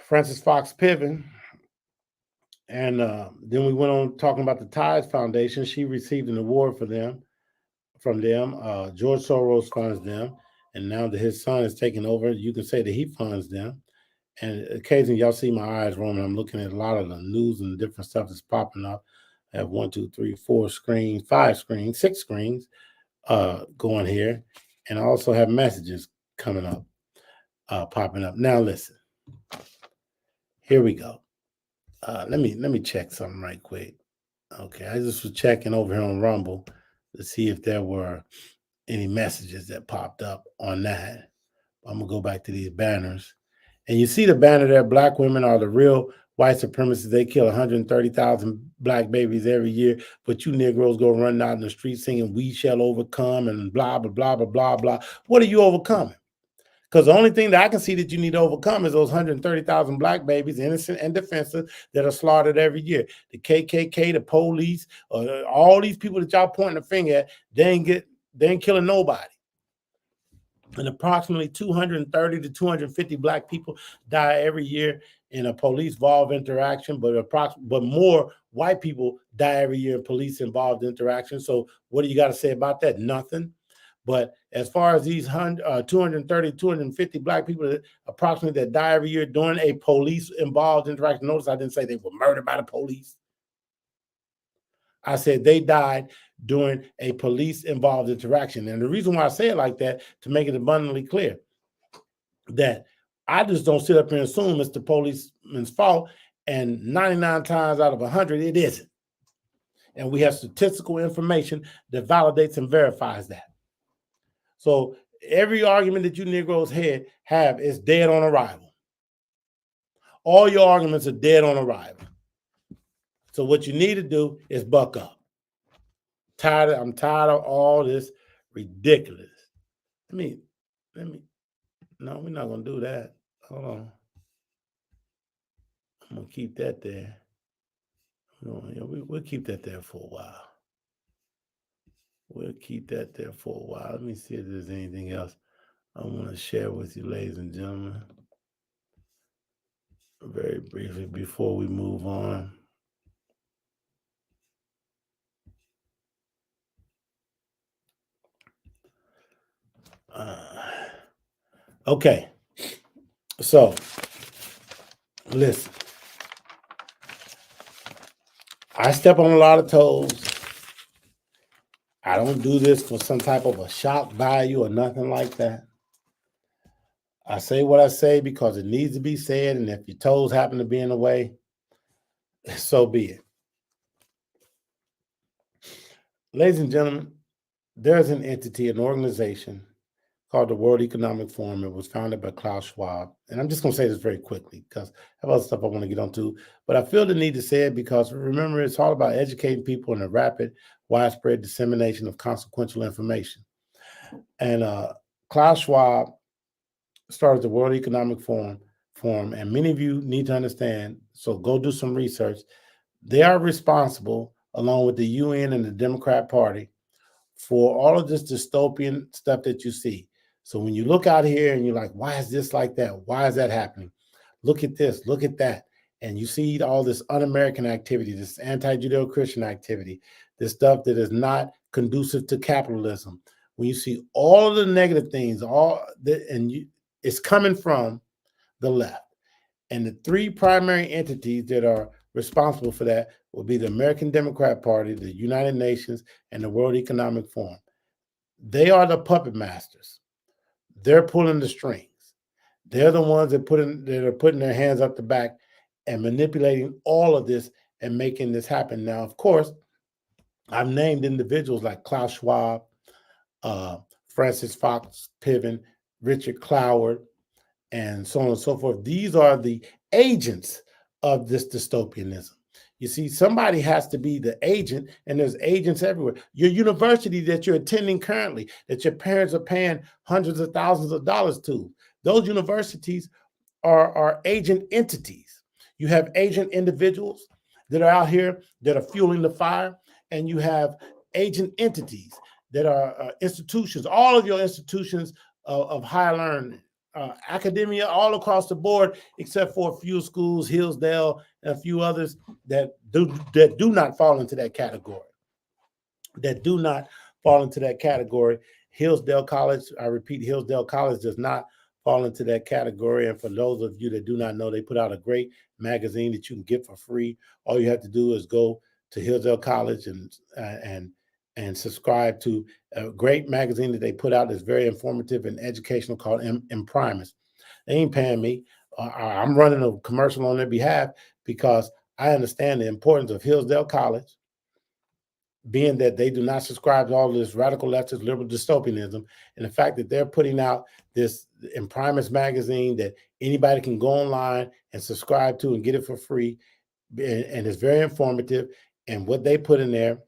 Francis Fox Piven. And then we went on talking about the Tides Foundation. She received an award from them. George Soros funds them. And now that his son is taking over, you can say that he funds them. And occasionally y'all see my eyes roaming. I'm looking at a lot of the news and different stuff that's popping up. I have 1, 2, 3, 4 screens, 5 screens, 6 screens going here. And I also have messages coming up, popping up. Now listen, here we go. Let me check something right quick. Okay, I just was checking over here on Rumble to see if there were any messages that popped up on that. I'm gonna go back to these banners, and you see the banner there. Black women are the real white supremacists. They kill 130,000 black babies every year, but you Negroes go running out in the street singing "We shall overcome" and blah blah blah blah blah blah. What are you overcoming? Because the only thing that I can see that you need to overcome is those 130,000 black babies, innocent and defenseless, that are slaughtered every year. The KKK, the police, all these people that y'all pointing the finger at, they ain't killing nobody. And approximately 230 to 250 black people die every year in a police-involved interaction, but more white people die every year in police-involved interaction. So what do you got to say about that? Nothing. But as far as these 230, 250 black people approximately that die every year during a police-involved interaction, notice I didn't say they were murdered by the police. I said they died during a police-involved interaction. And the reason why I say it like that, to make it abundantly clear, that I just don't sit up here and assume it's the policeman's fault, and 99 times out of 100, it isn't. And we have statistical information that validates and verifies that. So every argument that you Negroes have is dead on arrival. All your arguments are dead on arrival. So what you need to do is buck up. I'm tired of all this ridiculous. No, we're not gonna do that. Hold on. I'm gonna keep that there. We'll keep that there for a while. We'll keep that there for a while. Let me see if there's anything else I want to share with you, ladies and gentlemen. Very briefly before we move on. Okay. So, listen. I step on a lot of toes. I don't do this for some type of a shock value or nothing like that. I say what I say because it needs to be said, and if your toes happen to be in the way, so be it. Ladies and gentlemen, there's an entity, an organization called the World Economic Forum. It was founded by Klaus Schwab. And I'm just going to say this very quickly because I have other stuff I want to get onto. But I feel the need to say it because, remember, it's all about educating people in the rapid, widespread dissemination of consequential information. And Klaus Schwab started the World Economic Forum, and many of you need to understand, so go do some research. They are responsible, along with the UN and the Democrat Party, for all of this dystopian stuff that you see. So when you look out here and you're like, why is this like that? Why is that happening? Look at this, look at that. and you see all this un-American activity, this anti-Judeo-Christian activity, this stuff that is not conducive to capitalism, when you see all the negative things, it's coming from the left. And the three primary entities that are responsible for that will be the American Democrat Party, the United Nations, and the World Economic Forum. They are the puppet masters. They're pulling the strings. They're the ones that are putting their hands up the back and manipulating all of this and making this happen. Now, of course, I've named individuals like Klaus Schwab, Francis Fox Piven, Richard Cloward, and so on and so forth. These are the agents of this dystopianism. You see, somebody has to be the agent, and there's agents everywhere. Your university that you're attending currently, that your parents are paying hundreds of thousands of dollars to, those universities are agent entities. You have agent individuals that are out here that are fueling the fire, and you have agent entities that are institutions, all of your institutions of higher learning, academia all across the board, except for a few schools, Hillsdale, and a few others that do not fall into that category. Hillsdale College, I repeat, Hillsdale College does not fall into that category. And for those of you that do not know, they put out a great magazine that you can get for free. All you have to do is go to Hillsdale College and subscribe to a great magazine that they put out that's very informative and educational called Imprimis. They ain't paying me. I'm running a commercial on their behalf because I understand the importance of Hillsdale College, being that they do not subscribe to all this radical leftist liberal dystopianism, and the fact that they're putting out this Imprimis magazine that anybody can go online and subscribe to and get it for free, and it's very informative. And what they put in there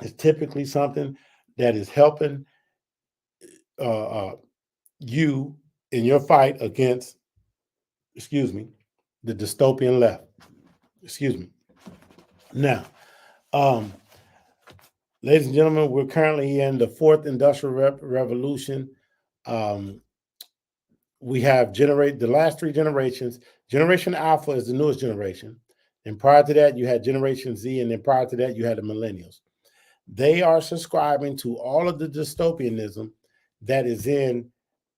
is typically something that is helping you in your fight against, the dystopian left. Now, ladies and gentlemen, we're currently in the fourth industrial revolution. We have the last three generations. Generation Alpha is the newest generation. And prior to that, you had Generation Z, and then prior to that, you had the millennials. They are subscribing to all of the dystopianism that is in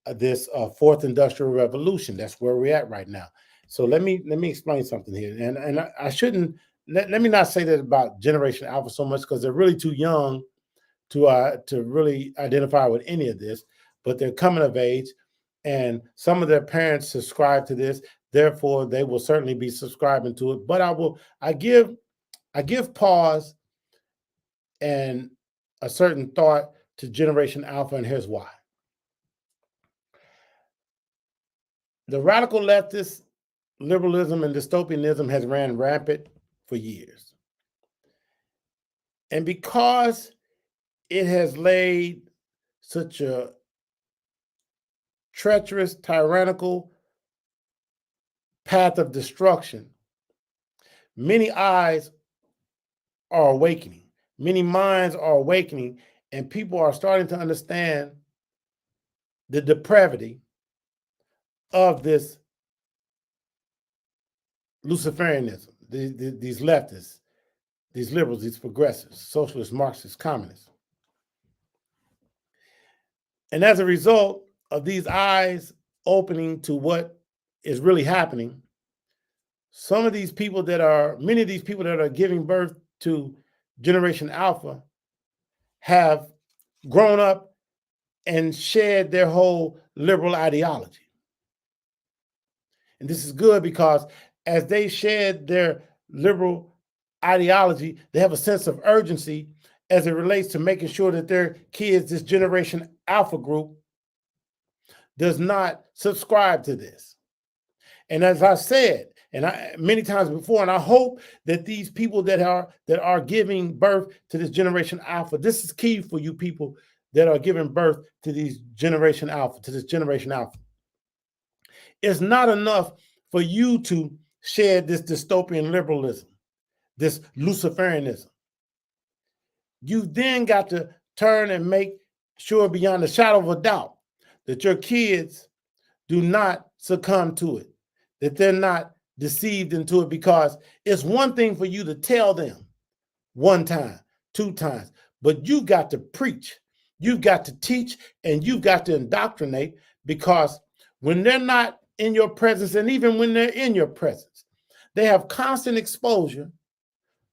this fourth industrial revolution. That's where we're at right now. So let me explain something here. And I shouldn't, let me not say that about Generation Alpha so much, because they're really too young to really identify with any of this, but they're coming of age, and some of their parents subscribe to this. Therefore, they will certainly be subscribing to it. But I give pause and a certain thought to Generation Alpha, and here's why. The radical leftist liberalism and dystopianism has ran rampant for years. And because it has laid such a treacherous, tyrannical path of destruction, many eyes are awakening. Many minds are awakening, and people are starting to understand the depravity of this Luciferianism, these leftists, these liberals, these progressives, socialists, Marxists, communists. And as a result of these eyes opening to what is really happening, many of these people that are giving birth to Generation Alpha have grown up and shared their whole liberal ideology. And this is good because as they shed their liberal ideology, they have a sense of urgency as it relates to making sure that their kids, this Generation Alpha group, does not subscribe to this. And as I said, many times before, and I hope that these people that are giving birth to this Generation Alpha, this is key for you people that are giving birth to this Generation Alpha. It's not enough for you to share this dystopian liberalism, this Luciferianism. You've then got to turn and make sure beyond a shadow of a doubt that your kids do not succumb to it, that they're not deceived into it, because it's one thing for you to tell them one time, two times, but you've got to preach, you've got to teach, and you've got to indoctrinate, because when they're not in your presence, and even when they're in your presence, they have constant exposure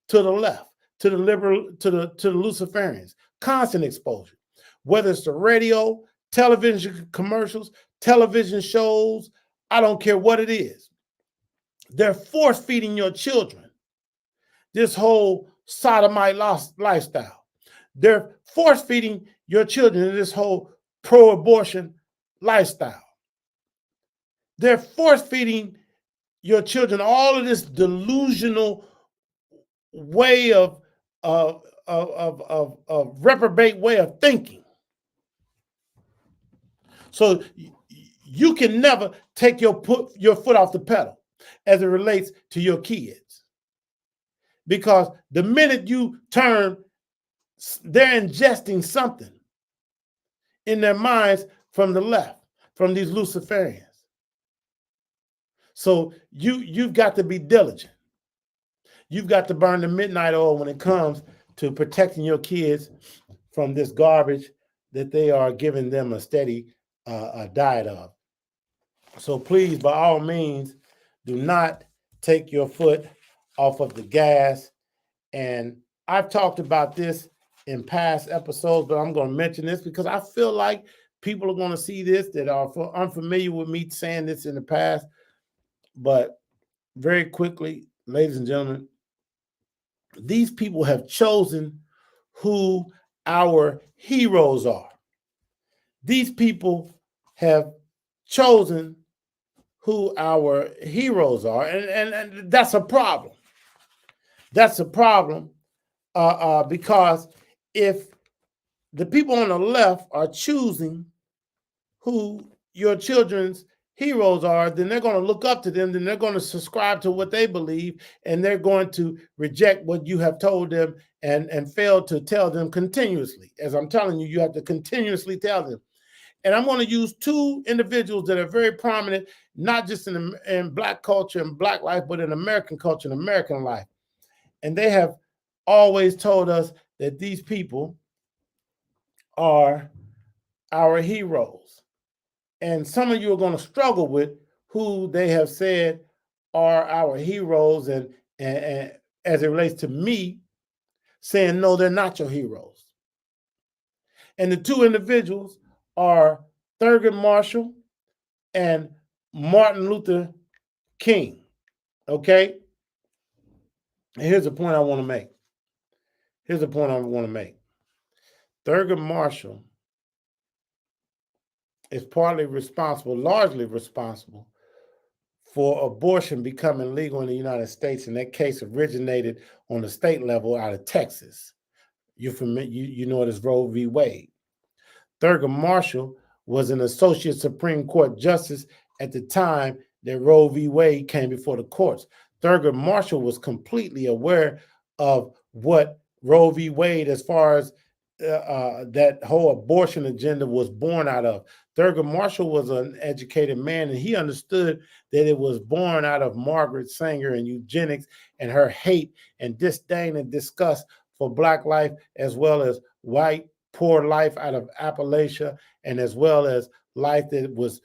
to the left, to the liberal, to the Luciferians, constant exposure, whether it's the radio, television commercials, television shows, I don't care what it is. They're force feeding your children this whole sodomite lifestyle. They're force feeding your children this whole pro-abortion lifestyle. They're force feeding your children all of this delusional way of reprobate way of thinking. So you can never take your foot off the pedal as it relates to your kids, because the minute you turn, they're ingesting something in their minds from the left, from these Luciferians. So you've got to be diligent. You've got to burn the midnight oil when it comes to protecting your kids from this garbage that they are giving them a steady diet of. So please, by all means, do not take your foot off of the gas. And I've talked about this in past episodes, but I'm going to mention this because I feel like people are going to see this that are unfamiliar with me saying this in the past. But very quickly, ladies and gentlemen, these people have chosen who our heroes are. These people have chosen who our heroes are, and that's a problem. That's a problem because if the people on the left are choosing who your children's heroes are, then they're going to look up to them, then they're going to subscribe to what they believe, and they're going to reject what you have told them and fail to tell them continuously. As I'm telling you, you have to continuously tell them. And I'm going to use two individuals that are very prominent, not just in Black culture and Black life, but in American culture and American life. And they have always told us that these people are our heroes. And some of you are going to struggle with who they have said are our heroes, and as it relates to me, saying, no, they're not your heroes. And the two individuals are Thurgood Marshall and Martin Luther King. Okay? And here's the point I want to make. Thurgood Marshall is largely responsible for abortion becoming legal in the United States. And that case originated on the state level out of Texas. You know it as Roe v. Wade. Thurgood Marshall was an associate Supreme Court justice at the time that Roe v. Wade came before the courts. Thurgood Marshall was completely aware of what Roe v. Wade, as far as that whole abortion agenda, was born out of. Thurgood Marshall was an educated man, and he understood that it was born out of Margaret Sanger and eugenics and her hate and disdain and disgust for Black life, as well as white poor life out of Appalachia, and as well as life that was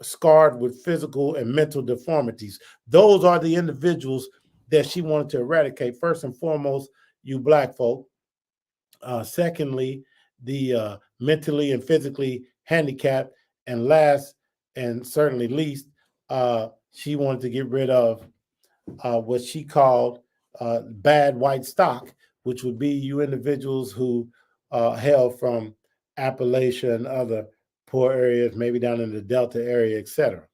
scarred with physical and mental deformities. Those are the individuals that she wanted to eradicate. First and foremost, you Black folk. Secondly, the mentally and physically handicapped. And last and certainly least, she wanted to get rid of what she called bad white stock, which would be you individuals who hail from Appalachia and other poor areas, maybe down in the Delta area, etc.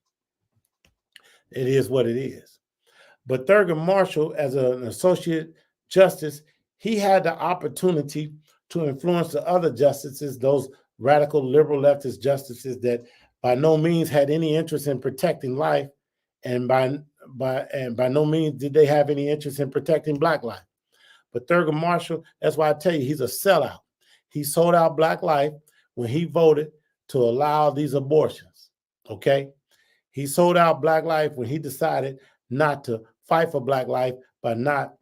It is what it is. But Thurgood Marshall, as an associate justice, he had the opportunity to influence the other justices, those radical liberal leftist justices that by no means had any interest in protecting life, and by no means did they have any interest in protecting Black life. But Thurgood Marshall, that's why I tell you, he's a sellout. He sold out Black life when he voted to allow these abortions. Okay, He sold out Black life when he decided not to fight for Black life by not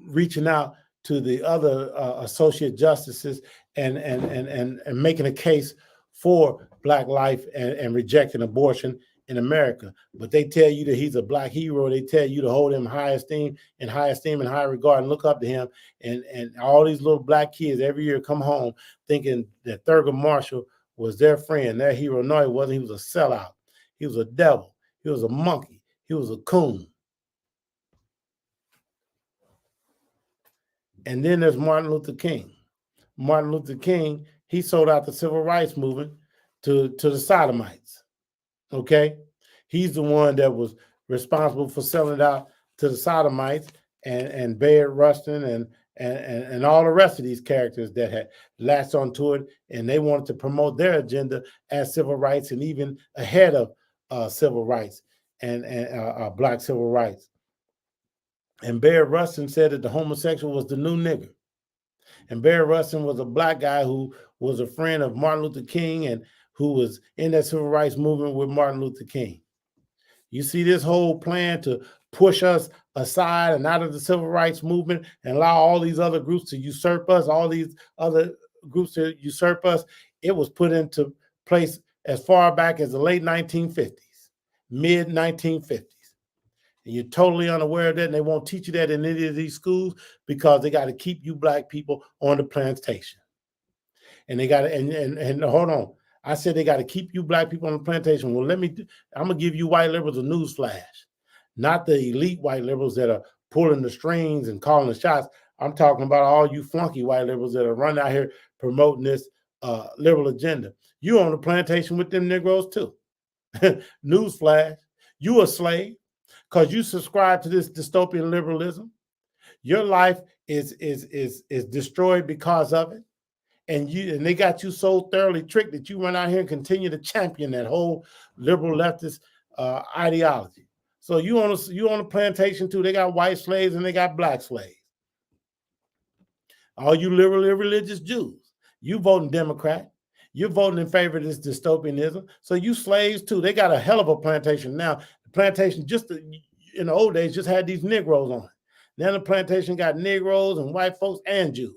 reaching out to the other associate justices and making a case for Black life and rejecting abortion in America. But they tell you that he's a Black hero. They tell you to hold him in high esteem and high regard and look up to him. And all these little Black kids every year come home thinking that Thurgood Marshall was their friend, their hero. No, he wasn't. He was a sellout. He was a devil. He was a monkey. He was a coon. And then there's Martin Luther King. Martin Luther King, he sold out the civil rights movement to the sodomites. Okay? He's the one that was responsible for selling it out to the sodomites and Bayard Rustin and all the rest of these characters that had latched onto it, and they wanted to promote their agenda as civil rights and even ahead of civil rights and Black civil rights. And Bayard Rustin said that the homosexual was the new nigger. And Bayard Rustin was a Black guy who was a friend of Martin Luther King and who was in that civil rights movement with Martin Luther King. You see this whole plan to push us aside and out of the civil rights movement and allow all these other groups to usurp us, all these other groups to usurp us. It was put into place as far back as the late 1950s, mid 1950s. And you're totally unaware of that, and they won't teach you that in any of these schools because they got to keep you Black people on the plantation. And they got to, and hold on. I said they got to keep you Black people on the plantation. Well, I'm going to give you white liberals a news flash. Not the elite white liberals that are pulling the strings and calling the shots. I'm talking about all you flunky white liberals that are running out here promoting this liberal agenda. You on the plantation with them Negroes too. News flash. You a slave because you subscribe to this dystopian liberalism. Your life is destroyed because of it. And they got you so thoroughly tricked that you run out here and continue to champion that whole liberal leftist ideology. So you on a plantation too. They got white slaves and they got Black slaves. All you liberal religious Jews, you voting Democrat. You're voting in favor of this dystopianism. So you slaves too. They got a hell of a plantation now. The plantation just in the old days just had these Negroes on it. Now the plantation got Negroes and white folks and Jews.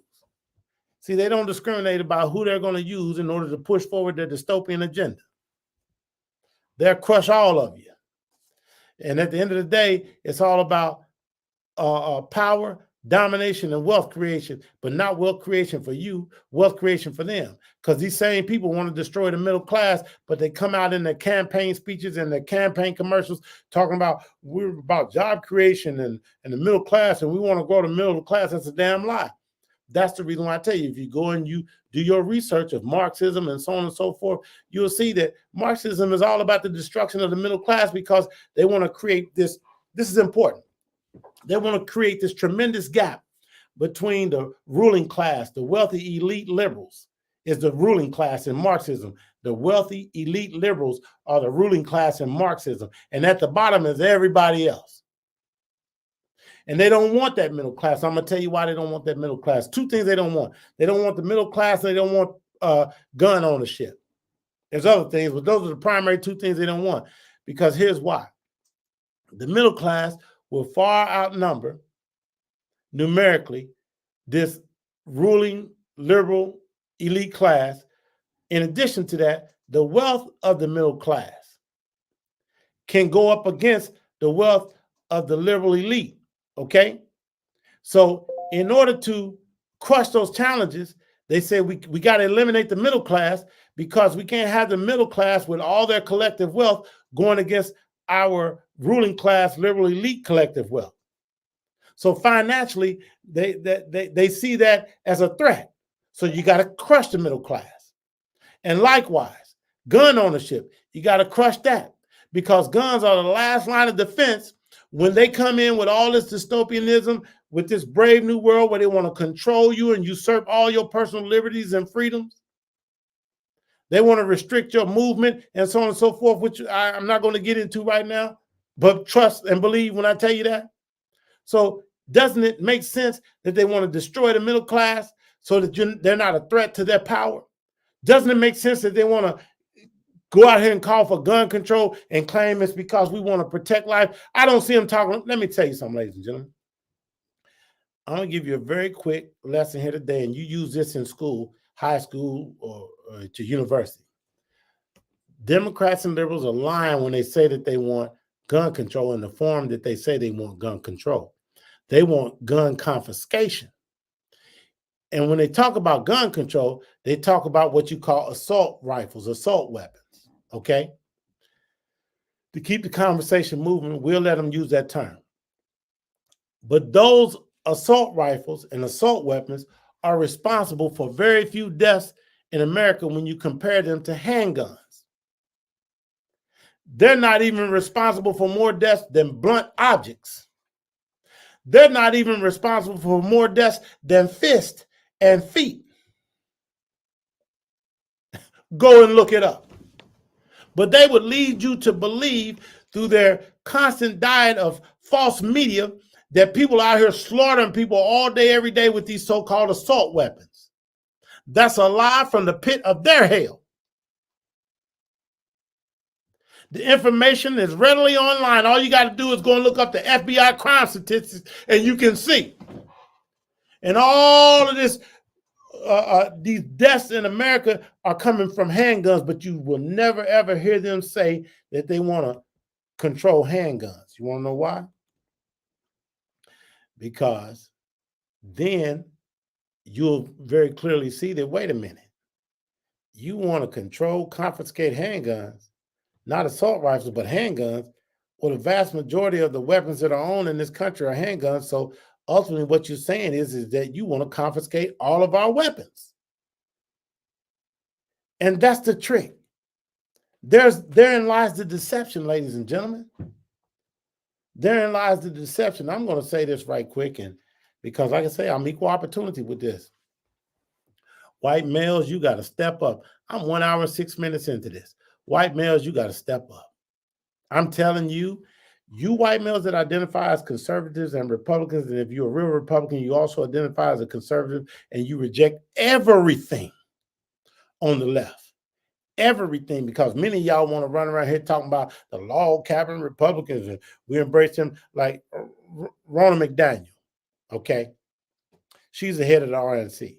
See, they don't discriminate about who they're going to use in order to push forward their dystopian agenda. They'll crush all of you. And at the end of the day, it's all about power, domination, and wealth creation, but not wealth creation for you, wealth creation for them. Because these same people want to destroy the middle class, but they come out in their campaign speeches and their campaign commercials talking about we're about job creation and the middle class, and we want to grow the middle class. That's a damn lie. That's the reason why I tell you, if you go and you do your research of Marxism and so on and so forth, you'll see that Marxism is all about the destruction of the middle class because they want to create this. This is important. They want to create this tremendous gap between the ruling class, the wealthy elite liberals is the ruling class in Marxism. The wealthy elite liberals are the ruling class in Marxism. And at the bottom is everybody else. And they don't want that middle class. I'm going to tell you why they don't want that middle class. Two things they don't want. They don't want the middle class and they don't want gun ownership. There's other things, but those are the primary two things they don't want. Because here's why. The middle class will far outnumber numerically this ruling liberal elite class. In addition to that, the wealth of the middle class can go up against the wealth of the liberal elite. Okay, so in order to crush those challenges, they say we got to eliminate the middle class because we can't have the middle class with all their collective wealth going against our ruling class, liberal elite collective wealth. So financially, they see that as a threat. So you got to crush the middle class. And likewise, gun ownership, you got to crush that because guns are the last line of defense. When they come in with all this dystopianism, with this brave new world where they want to control you and usurp all your personal liberties and freedoms, they want to restrict your movement and so on and so forth, which I'm not going to get into right now, but trust and believe when I tell you that. So doesn't it make sense that they want to destroy the middle class so that they're not a threat to their power? Doesn't it make sense that they want to go out here and call for gun control and claim it's because we want to protect life. I don't see them talking. Let me tell you something, ladies and gentlemen. I'm going to give you a very quick lesson here today, and you use this in school, high school, or to university. Democrats and liberals are lying when they say that they want gun control in the form that they say they want gun control. They want gun confiscation. And when they talk about gun control, they talk about what you call assault rifles, assault weapons, okay? To keep the conversation moving, we'll let them use that term. But those assault rifles and assault weapons are responsible for very few deaths in America when you compare them to handguns. They're not even responsible for more deaths than blunt objects. They're not even responsible for more deaths than fists and feet. Go and look it up. But they would lead you to believe through their constant diet of false media that people out here slaughtering people all day, every day with these so-called assault weapons. That's a lie from the pit of their hell. The information is readily online. All you got to do is go and look up the FBI crime statistics and you can see. And all of this, these deaths in America are coming from handguns, but you will never, ever hear them say that they want to control handguns. You want to know why? Because then you'll very clearly see that, wait a minute, you want to control, confiscate handguns, not assault rifles, but handguns. Well, the vast majority of the weapons that are owned in this country are handguns. So ultimately what you're saying is that you want to confiscate all of our weapons. And that's the trick. Therein lies the deception, ladies and gentlemen. Therein lies the deception. I'm going to say this right quick, and because like I say, I'm equal opportunity with this. White males, you got to step up. I'm 1 hour and 6 minutes into this. White males, you got to step up. I'm telling you, you white males that identify as conservatives and Republicans, and if you're a real Republican, you also identify as a conservative and you reject everything on the left. Everything, because many of y'all want to run around here talking about the log cabin Republicans and we embrace them like Ronna McDaniel, okay? She's the head of the RNC.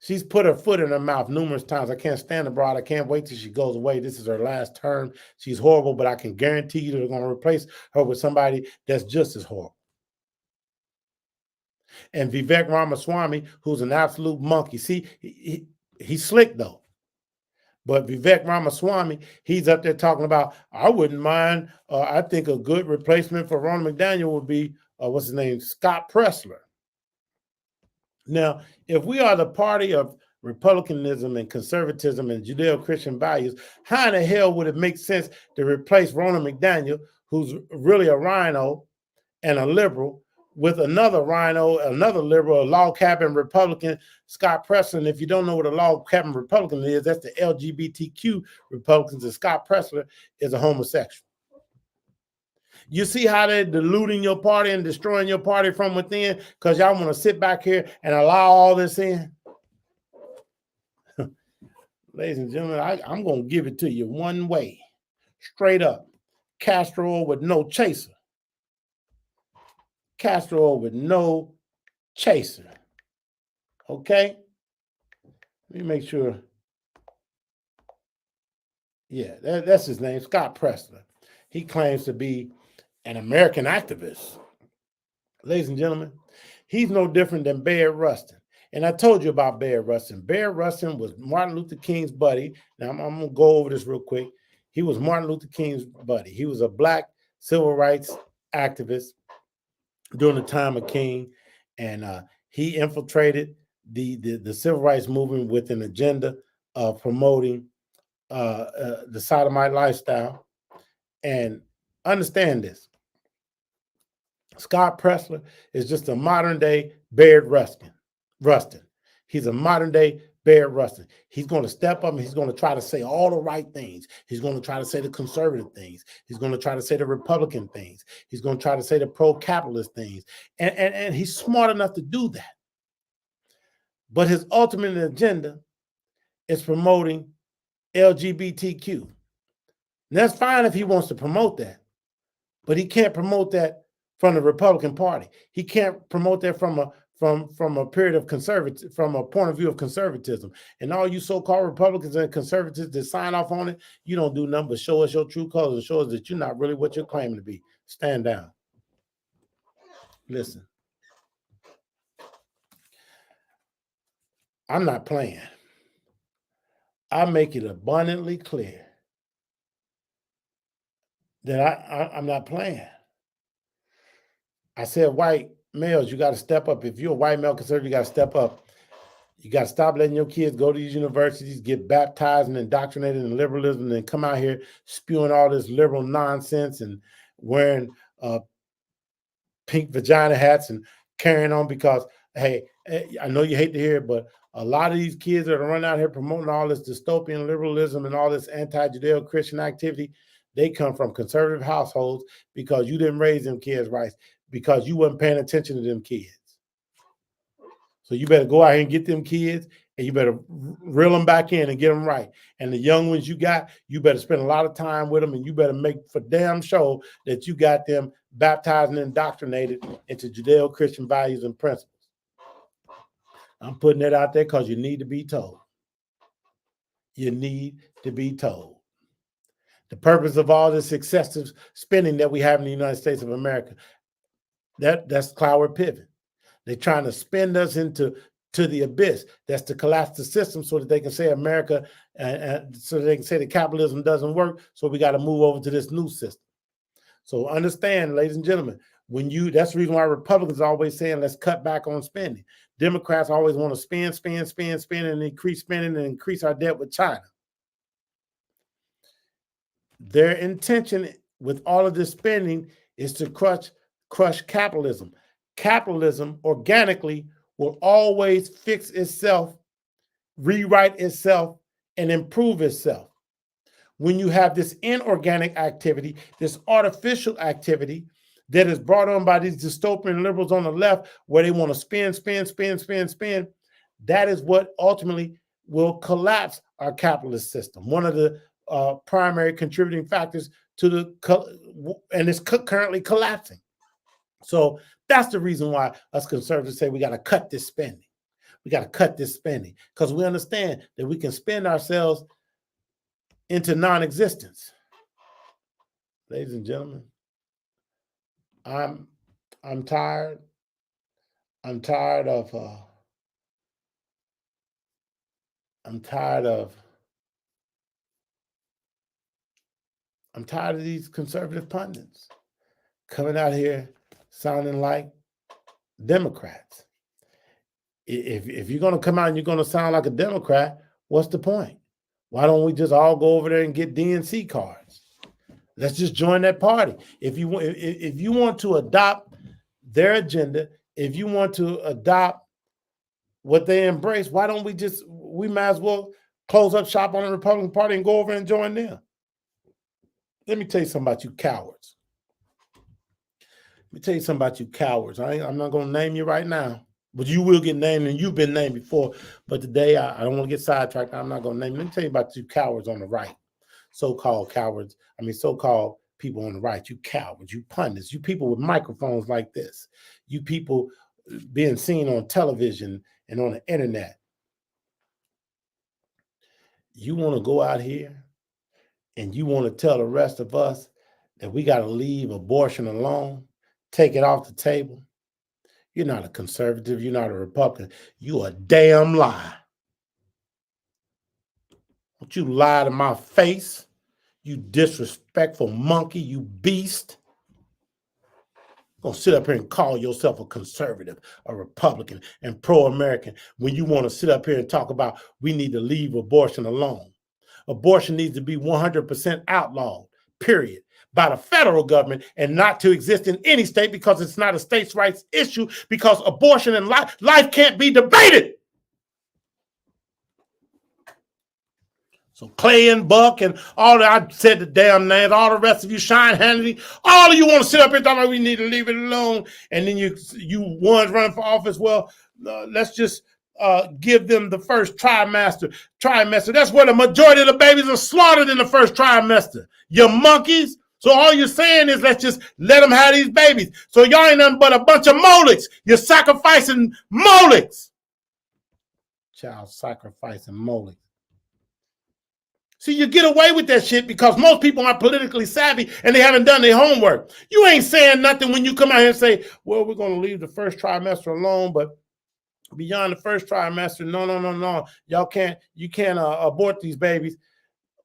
She's put her foot in her mouth numerous times. I can't stand the broad. I can't wait till she goes away. This is her last term. She's horrible, but I can guarantee you they're going to replace her with somebody that's just as horrible. And Vivek Ramaswamy, who's an absolute monkey. See, he's slick though. But Vivek Ramaswamy, he's up there talking about, I wouldn't mind. I think a good replacement for Ron McDaniel would be, what's his name, Scott Pressler. Now, if we are the party of Republicanism and conservatism and Judeo-Christian values, how in the hell would it make sense to replace Ronna McDaniel, who's really a rhino and a liberal, with another rhino, another liberal, a log cabin Republican, Scott Pressler? If you don't know what a log cabin Republican is, that's the LGBTQ Republicans, and Scott Pressler is a homosexual. You see how they're diluting your party and destroying your party from within because y'all want to sit back here and allow all this in? Ladies and gentlemen, I'm going to give it to you one way, straight up. Castor oil with no chaser. Castor oil with no chaser. Okay? Let me make sure. Yeah, that's his name, Scott Pressler. He claims to be an American activist. Ladies and gentlemen, he's no different than Bayard Rustin. And I told you about Bayard Rustin. Bayard Rustin was Martin Luther King's buddy. Now, I'm going to go over this real quick. He was Martin Luther King's buddy. He was a black civil rights activist during the time of King. And he infiltrated the civil rights movement with an agenda of promoting the sodomite lifestyle. And understand this. Scott Pressler is just a modern day Bayard Rustin. He's a modern day Bayard Rustin. He's going to step up and he's going to try to say all the right things. He's going to try to say the conservative things. He's going to try to say the Republican things. He's going to try to say the pro-capitalist things. And he's smart enough to do that. But his ultimate agenda is promoting LGBTQ. And that's fine if he wants to promote that, but he can't promote that from the Republican Party. He can't promote that from a period of conservative, from a point of view of conservatism. And all you so-called Republicans and conservatives that sign off on it, you don't do nothing but show us your true colors and show us that you're not really what you're claiming to be. Stand down. Listen, I'm not playing. I make it abundantly clear that I'm not playing. I said, white males, you got to step up. If you're a white male conservative, you got to step up. You got to stop letting your kids go to these universities, get baptized and indoctrinated in liberalism, and then come out here spewing all this liberal nonsense and wearing pink vagina hats and carrying on because, hey, I know you hate to hear it, but a lot of these kids that are running out here promoting all this dystopian liberalism and all this anti-Judeo-Christian activity, they come from conservative households because you didn't raise them kids right, because you wasn't paying attention to them kids. So you better go out here and get them kids, and you better reel them back in and get them right. And the young ones you got, you better spend a lot of time with them, and you better make for damn sure that you got them baptized and indoctrinated into Judeo-Christian values and principles. I'm putting that out there because you need to be told. You need to be told. The purpose of all this excessive spending that we have in the United States of America, that's cloud pivot. They're trying to spend us into the abyss. That's to collapse the system so that they can say America, so they can say that capitalism doesn't work. So we got to move over to this new system. So understand, ladies and gentlemen, that's the reason why Republicans are always saying, let's cut back on spending. Democrats always want to spend, and increase spending and increase our debt with China. Their intention with all of this spending is to crush capitalism. Capitalism organically will always fix itself, rewrite itself, and improve itself. When you have this inorganic activity, this artificial activity that is brought on by these dystopian liberals on the left, where they want to spend, that is what ultimately will collapse our capitalist system. One of the primary contributing factors to and it's currently collapsing. So that's the reason why us conservatives say we got to cut this spending. We got to cut this spending because we understand that we can spend ourselves into non-existence. Ladies and gentlemen, I'm tired. I'm tired of these conservative pundits coming out here sounding like Democrats. If you're going to come out and you're going to sound like a Democrat, what's the point? Why don't we just all go over there and get DNC cards? Let's just join that party. If you want to adopt their agenda, if you want to adopt what they embrace, why don't we might as well close up shop on the Republican Party and go over and join them. Let me tell you something about you cowards. I'm not going to name you right now, but you will get named, and you've been named before. But today, I don't want to get sidetracked. I'm not going to name you. Let me tell you about you cowards on the right. So-called cowards. So-called people on the right. You cowards, you pundits, you people with microphones like this. You people being seen on television and on the internet. You want to go out here and you want to tell the rest of us that we got to leave abortion alone, take it off the table. You're not a conservative. You're not a Republican. You're a damn lie. Don't you lie to my face, you disrespectful monkey, you beast. Gonna sit up here and call yourself a conservative, a Republican, and pro-American when you want to sit up here and talk about we need to leave abortion alone. Abortion needs to be 100% outlawed, period, by the federal government and not to exist in any state because it's not a states' rights issue, because abortion and life can't be debated. So Clay and Buck and all that, I said the damn names, all the rest of you, Shine Hannity, all of you want to sit up here talking about we need to leave it alone. And then you ones running for office, well, let's just give them the first trimester. That's where the majority of the babies are slaughtered in the first trimester. You monkeys. So all you're saying is let's just let them have these babies. So y'all ain't nothing but a bunch of Moleks. You're sacrificing Moleks. Child sacrificing Moleks. See, you get away with that shit because most people aren't politically savvy and they haven't done their homework. You ain't saying nothing when you come out here and say, well, we're going to leave the first trimester alone, but beyond the first trimester, no. You can't abort these babies.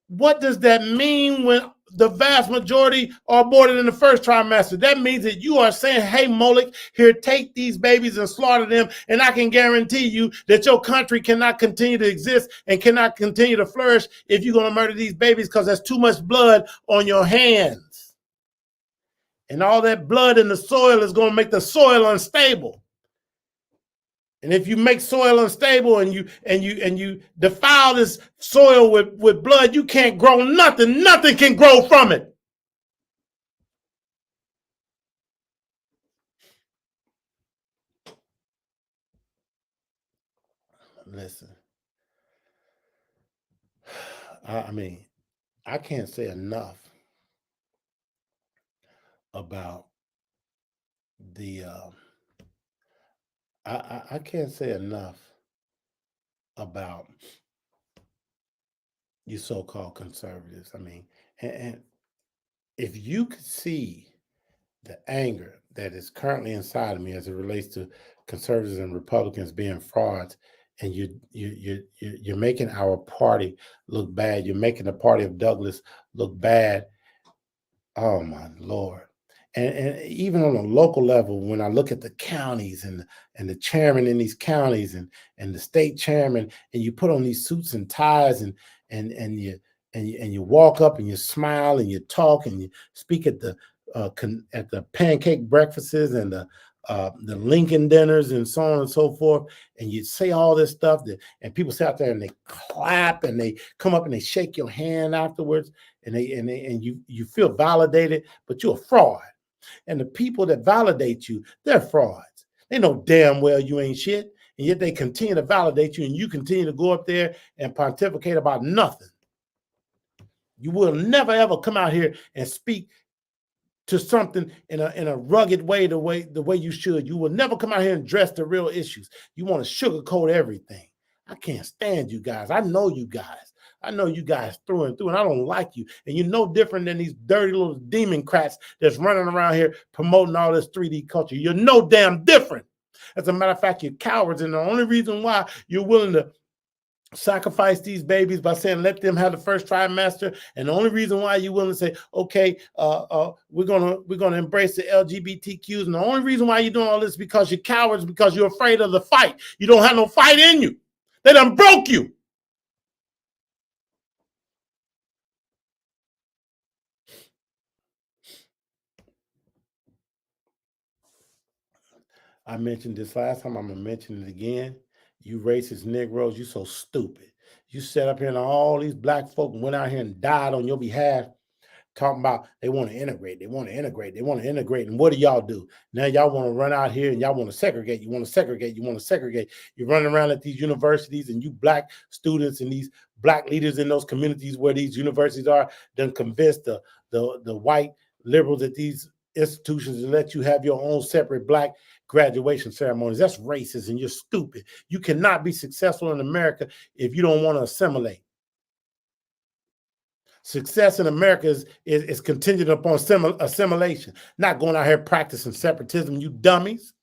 What does that mean when the vast majority are aborted in the first trimester? That means that you are saying, hey, Molek, here, take these babies and slaughter them, and I can guarantee you that your country cannot continue to exist and cannot continue to flourish if you're going to murder these babies because there's too much blood on your hands. And all that blood in the soil is going to make the soil unstable. And if you make soil unstable and you defile this soil with blood, you can't grow nothing. Nothing can grow from it. Listen, I mean, I can't say enough about the. I can't say enough about you so-called conservatives. I mean, and if you could see the anger that is currently inside of me as it relates to conservatives and Republicans being frauds, and you're making our party look bad. You're making the party of Douglas look bad. Oh my Lord. And even on a local level, when I look at the counties and the chairman in these counties and the state chairman, and you put on these suits and ties and you walk up and you smile and you talk and you speak at the pancake breakfasts and the Lincoln dinners and so on and so forth, and you say all this stuff and people sit out there and they clap and they come up and they shake your hand afterwards and you feel validated, but you're a fraud. And the people that validate you, they're frauds. They know damn well you ain't shit, and yet they continue to validate you, and you continue to go up there and pontificate about nothing. You will never ever come out here and speak to something in a rugged way, the way you should. You will never come out here and address the real issues. You want to sugarcoat everything. I can't stand you guys. I know you guys. I know you guys through and through, and I don't like you. And you're no different than these dirty little democrats that's running around here promoting all this 3D culture. You're no damn different. As a matter of fact, you're cowards, and the only reason why you're willing to sacrifice these babies by saying let them have the first trimester, and the only reason why you're willing to say okay, we're gonna embrace the LGBTQs, and the only reason why you're doing all this is because you're cowards, because you're afraid of the fight. You don't have no fight in you. They done broke you. I mentioned this last time. I'm gonna mention it again. You racist Negroes, you so stupid. You sat up here and all these black folk went out here and died on your behalf, talking about they want to integrate, they want to integrate, they want to integrate. And what do y'all do? Now y'all want to run out here and y'all want to segregate. You want to segregate. You want to segregate. You're running around at these universities, and you black students and these black leaders in those communities where these universities are, done convince the white liberals at these institutions to let you have your own separate black graduation ceremonies. That's racist, and you're stupid. You cannot be successful in America if you don't want to assimilate. Success in America is contingent upon assimilation, not going out here practicing separatism, you dummies.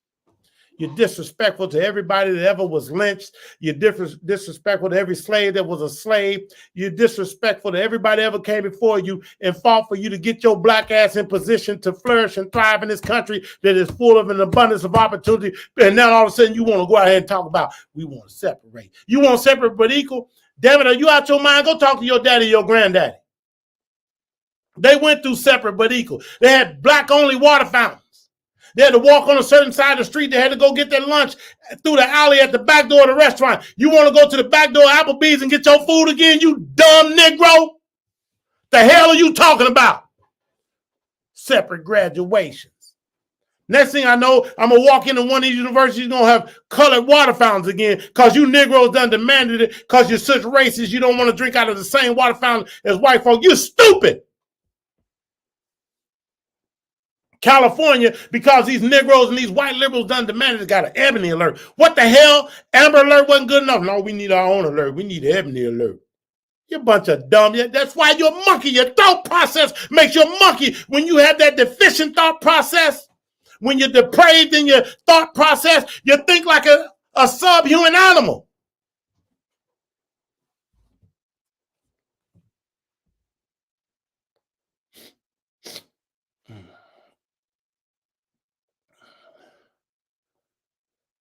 You're disrespectful to everybody that ever was lynched. You're disrespectful to every slave that was a slave. You're disrespectful to everybody that ever came before you and fought for you to get your black ass in position to flourish and thrive in this country that is full of an abundance of opportunity. And now all of a sudden you want to go out here and talk about we want to separate. You want separate but equal? Damn it, are you out your mind? Go talk to your daddy, your granddaddy. They went through separate but equal. They had black-only water fountains. They had to walk on a certain side of the street. They had to go get their lunch through the alley at the back door of the restaurant. You want to go to the back door of Applebee's and get your food again, you dumb Negro? The hell are you talking about? Separate graduations. Next thing I know, I'm going to walk into one of these universities going to have colored water fountains again because you Negroes done demanded it because you're such racist. You don't want to drink out of the same water fountain as white folk. You're stupid. California, because these Negroes and these white liberals done demanded it, got an ebony alert. What the hell? Amber alert wasn't good enough. No, we need our own alert. We need an ebony alert. You're a bunch of dumb. That's why you're a monkey. Your thought process makes you a monkey. When you have that deficient thought process, when you're depraved in your thought process, you think like a subhuman animal.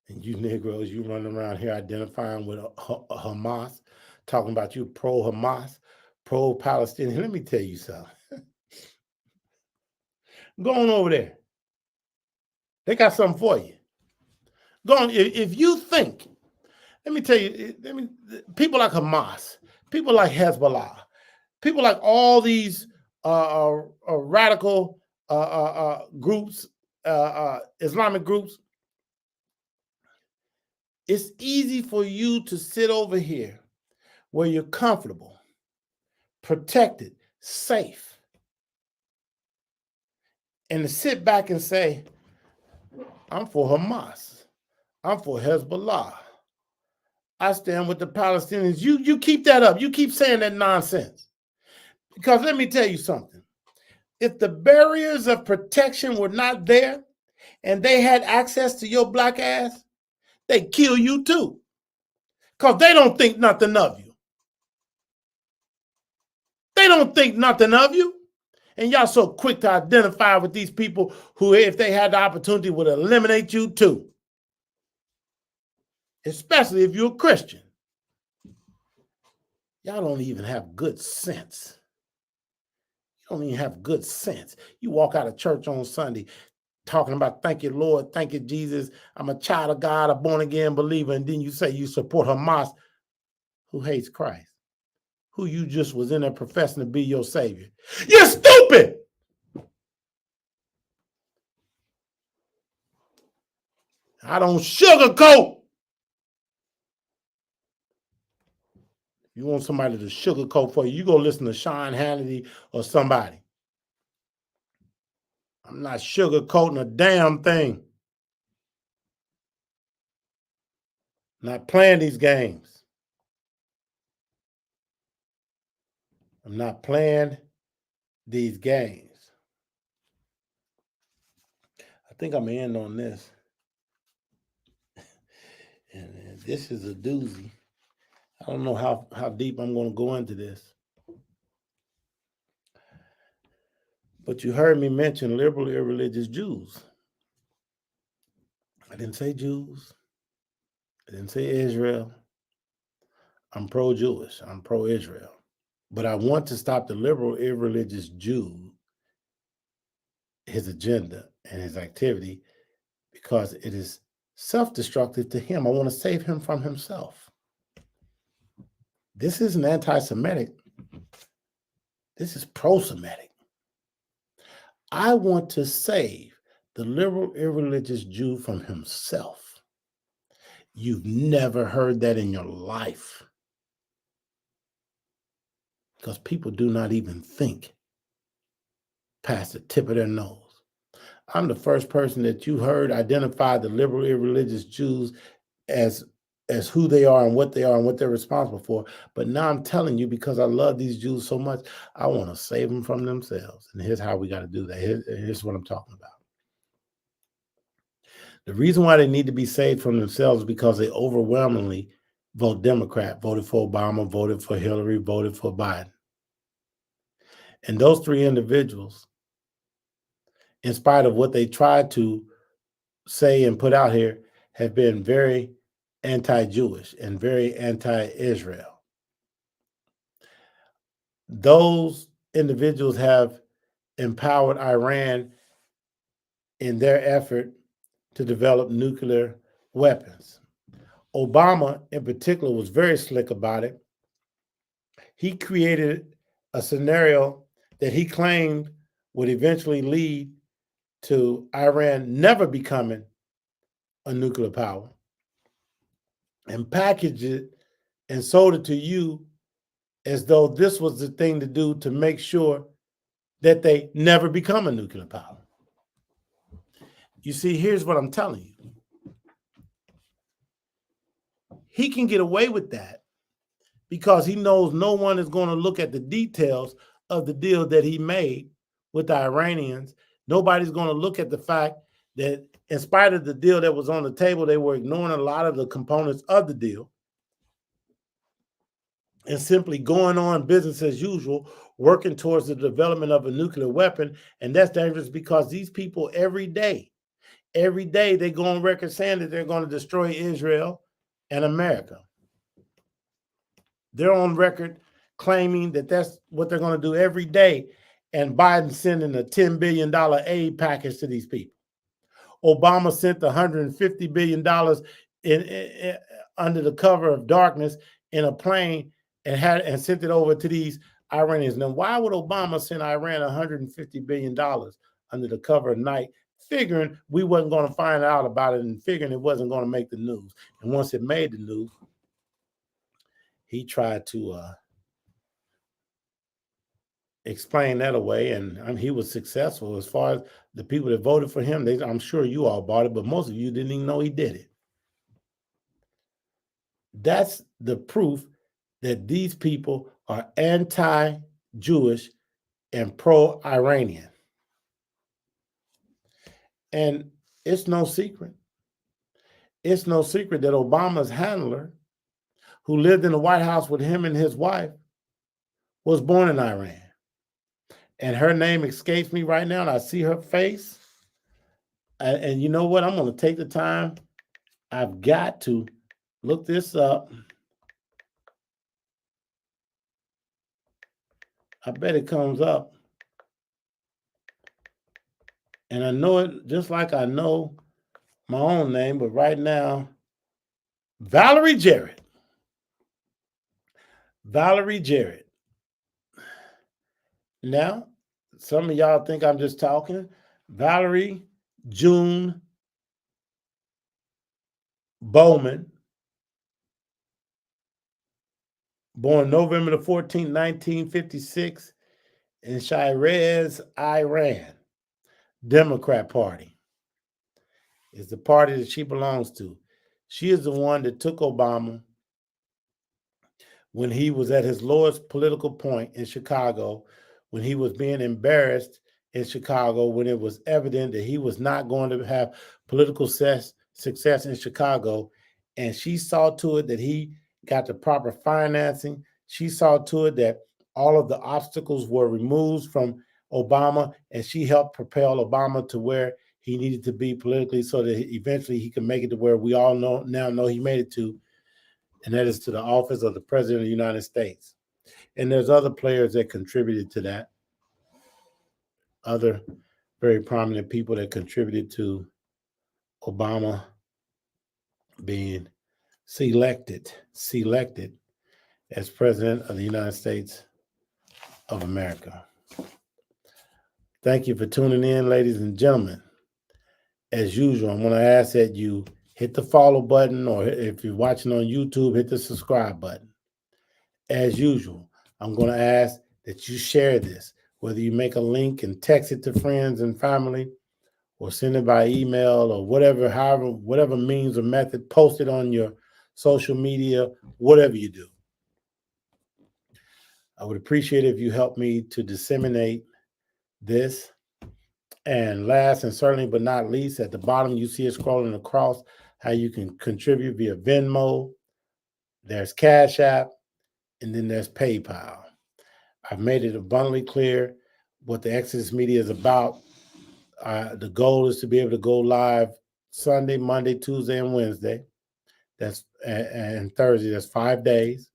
And you Negroes, you running around here identifying with Hamas, talking about you pro-Hamas, pro-Palestinian. Let me tell you something. Go on over there. They got something for you. Go on. If you think, let me tell you, people like Hamas, people like Hezbollah, people like all these radical groups, Islamic groups, it's easy for you to sit over here where you're comfortable, protected, safe, and to sit back and say, I'm for Hamas. I'm for Hezbollah. I stand with the Palestinians. You keep that up. You keep saying that nonsense. Because let me tell you something. If the barriers of protection were not there and they had access to your black ass, they'd kill you too. Because they don't think nothing of you. They don't think nothing of you. And y'all so quick to identify with these people who, if they had the opportunity, would eliminate you too. Especially if you're a Christian. Y'all don't even have good sense. You don't even have good sense. You walk out of church on Sunday talking about, thank you, Lord, thank you, Jesus. I'm a child of God, a born-again believer. And then you say you support Hamas, who hates Christ, who you just was in there professing to be your savior. You're stupid. I don't sugarcoat. You want somebody to sugarcoat for you, you go listen to Sean Hannity or somebody. I'm not sugarcoating a damn thing. Not playing these games. I'm not playing these games. I think I'm in on this. And this is a doozy. I don't know how deep I'm going to go into this. But you heard me mention liberal, irreligious Jews. I didn't say Jews. I didn't say Israel. I'm pro-Jewish. I'm pro-Israel. But I want to stop the liberal, irreligious Jew, his agenda and his activity, because it is self-destructive to him. I want to save him from himself. This isn't anti-Semitic. This is pro-Semitic. I want to save the liberal, irreligious Jew from himself. You've never heard that in your life. Because people do not even think past the tip of their nose. I'm the first person that you heard identify the liberal, irreligious Jews as who they are and what they're responsible for. But now I'm telling you, because I love these Jews so much, I want to save them from themselves. And here's how we got to do that. Here's what I'm talking about. The reason why they need to be saved from themselves is because they overwhelmingly vote Democrat, voted for Obama, voted for Hillary, voted for Biden. And those three individuals, in spite of what they tried to say and put out here, have been very anti-Jewish and very anti-Israel. Those individuals have empowered Iran in their effort to develop nuclear weapons. Obama, in particular, was very slick about it. He created a scenario that he claimed would eventually lead to Iran never becoming a nuclear power and packaged it and sold it to you as though this was the thing to do to make sure that they never become a nuclear power. You see, here's what I'm telling you. He can get away with that because he knows no one is going to look at the details of the deal that he made with the Iranians. Nobody's going to look at the fact that in spite of the deal that was on the table, they were ignoring a lot of the components of the deal and simply going on business as usual, working towards the development of a nuclear weapon. And that's dangerous because these people every day they go on record saying that they're going to destroy Israel and America. They're on record claiming that that's what they're going to do every day. And Biden sending a $10 billion aid package to these people. Obama sent $150 billion in under the cover of darkness in a plane and sent it over to these Iranians. Now, why would Obama send Iran $150 billion under the cover of night, figuring we wasn't going to find out about it and figuring it wasn't going to make the news? And once it made the news, he tried to explain that away, and he was successful. As far as the people that voted for him, I'm sure you all bought it, but most of you didn't even know he did it. That's the proof that these people are anti-Jewish and pro-Iranian. And it's no secret. It's no secret that Obama's handler, who lived in the White House with him and his wife, was born in Iran. And her name escapes me right now, and I see her face. And you know what? I'm going to take the time. I've got to look this up. I bet it comes up. And I know it just like I know my own name, but right now, Valerie Jarrett. Valerie Jarrett. Now, some of y'all think I'm just talking. Valerie June Bowman, born November the 14th, 1956, in Shiraz, Iran. Democrat Party is the party that she belongs to. She is the one that took Obama when he was at his lowest political point in Chicago, when he was being embarrassed in Chicago, when it was evident that he was not going to have political success in Chicago. And she saw to it that he got the proper financing. She saw to it that all of the obstacles were removed from Obama, and she helped propel Obama to where he needed to be politically so that eventually he could make it to where we all know he made it to, and that is to the office of the President of the United States. And there's other players that contributed to that, other very prominent people that contributed to Obama being selected as President of the United States of America. Thank you for tuning in, ladies and gentlemen. As usual, I'm going to ask that you hit the follow button, or if you're watching on YouTube, hit the subscribe button. As usual, I'm going to ask that you share this, whether you make a link and text it to friends and family, or send it by email, or whatever means or method, post it on your social media, whatever you do. I would appreciate it if you help me to disseminate this. And last and certainly but not least, at the bottom, you see it scrolling across how you can contribute via Venmo. There's Cash App, and then there's PayPal. I've made it abundantly clear what the Exodus Media is about. The goal is to be able to go live Sunday, Monday, Tuesday, and Wednesday. And Thursday. That's 5 days.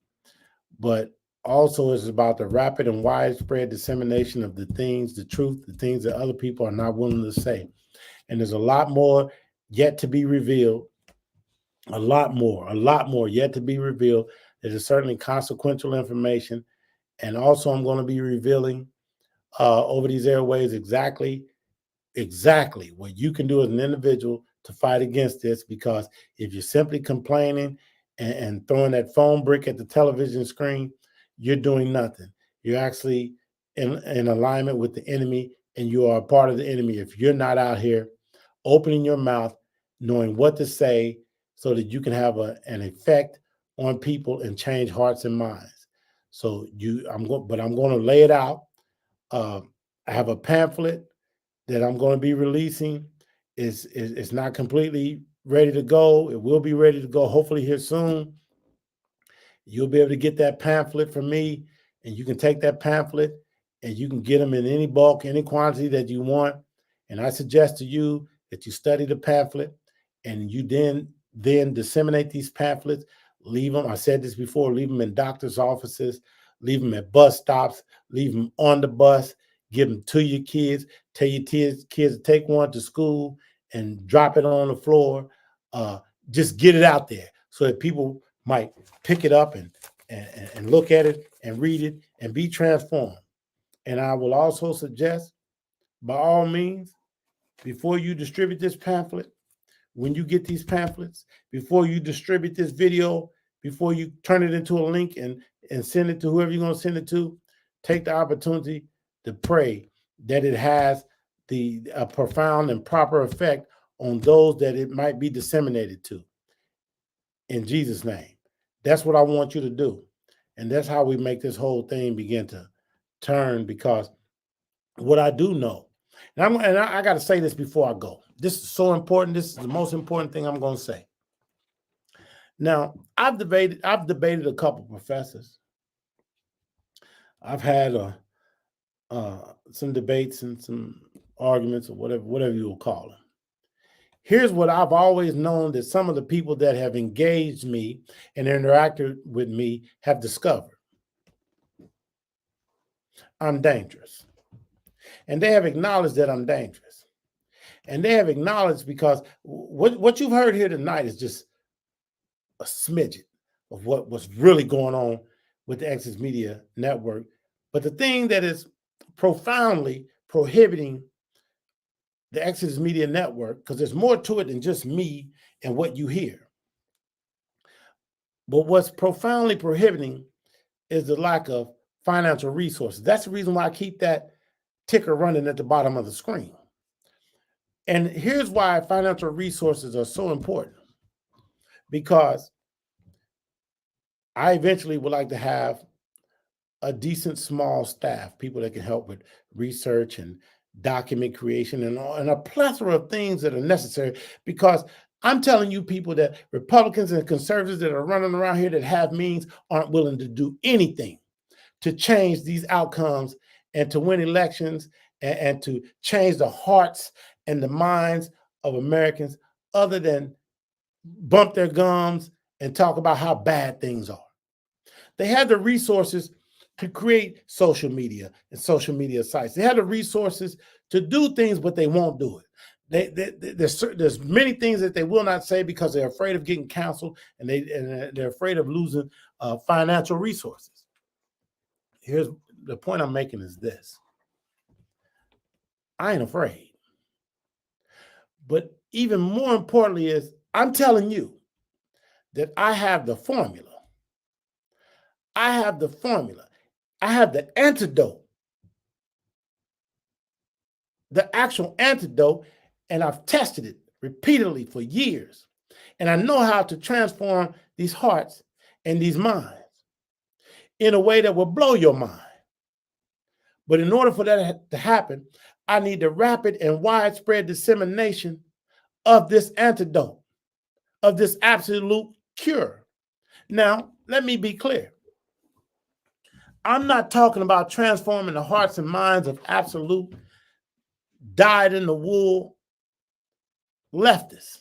But also it's about the rapid and widespread dissemination of the things, the truth, the things that other people are not willing to say. And there's a lot more yet to be revealed. A lot more yet to be revealed. There's certainly consequential information. And also I'm going to be revealing over these airways exactly exactly what you can do as an individual to fight against this, because if you're simply complaining and throwing that phone brick at the television screen, you're doing nothing. You're actually in alignment with the enemy, and you are a part of the enemy if you're not out here opening your mouth, knowing what to say so that you can have an effect on people and change hearts and minds. So I'm going to lay it out. I have a pamphlet that I'm going to be releasing. It's not completely ready to go. It will be ready to go hopefully here soon. You'll be able to get that pamphlet from me, and you can take that pamphlet and you can get them in any bulk, any quantity that you want. And I suggest to you that you study the pamphlet and you then disseminate these pamphlets. Leave them. I said this before. Leave them in doctors' offices. Leave them at bus stops. Leave them on the bus. Give them to your kids. Tell your kids to take one to school and drop it on the floor. Just get it out there so that people might pick it up and look at it and read it and be transformed. And I will also suggest, by all means, before you distribute this pamphlet, when you get these pamphlets, before you distribute this video, before you turn it into a link and send it to whoever you're going to send it to, take the opportunity to pray that it has a profound and proper effect on those that it might be disseminated to. In Jesus' name. That's what I want you to do. And that's how we make this whole thing begin to turn, because what I do know, and I got to say this before I go. This is so important. This is the most important thing I'm going to say. Now, I've debated a couple professors. I've had some debates and some arguments, or whatever you will call them. Here's what I've always known that some of the people that have engaged me and interacted with me have discovered. I'm dangerous. And they have acknowledged that I'm dangerous. And they have acknowledged, because what you've heard here tonight is just a smidget of what's really going on with the Exodus Media Network. But the thing that is profoundly prohibiting the Exodus Media Network, because there's more to it than just me and what you hear. But what's profoundly prohibiting is the lack of financial resources. That's the reason why I keep that ticker running at the bottom of the screen. And here's why financial resources are so important. Because I eventually would like to have a decent small staff, people that can help with research and document creation and a plethora of things that are necessary. Because I'm telling you, people, that Republicans and conservatives that are running around here that have means aren't willing to do anything to change these outcomes and to win elections and to change the hearts and the minds of Americans, other than bump their gums and talk about how bad things are. They have the resources to create social media and social media sites. They have the resources to do things, but they won't do it. There's many things that they will not say because they're afraid of getting canceled, and they're afraid of losing financial resources. Here's the point I'm making is this. I ain't afraid. But even more importantly is, I'm telling you that I have the formula. I have the formula. I have the antidote. The actual antidote, and I've tested it repeatedly for years. And I know how to transform these hearts and these minds in a way that will blow your mind. But in order for that to happen, I need the rapid and widespread dissemination of this antidote, of this absolute cure. Now, let me be clear. I'm not talking about transforming the hearts and minds of absolute dyed-in-the-wool leftists.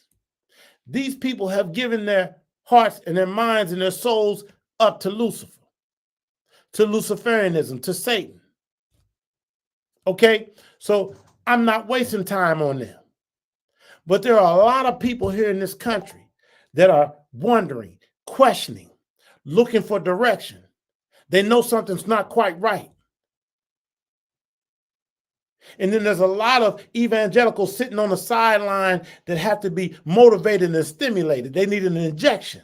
These people have given their hearts and their minds and their souls up to Lucifer, to Luciferianism, to Satan. Okay? So I'm not wasting time on them. But there are a lot of people here in this country that are wondering, questioning, looking for direction. They know something's not quite right. And then there's a lot of evangelicals sitting on the sideline that have to be motivated and stimulated. They need an injection.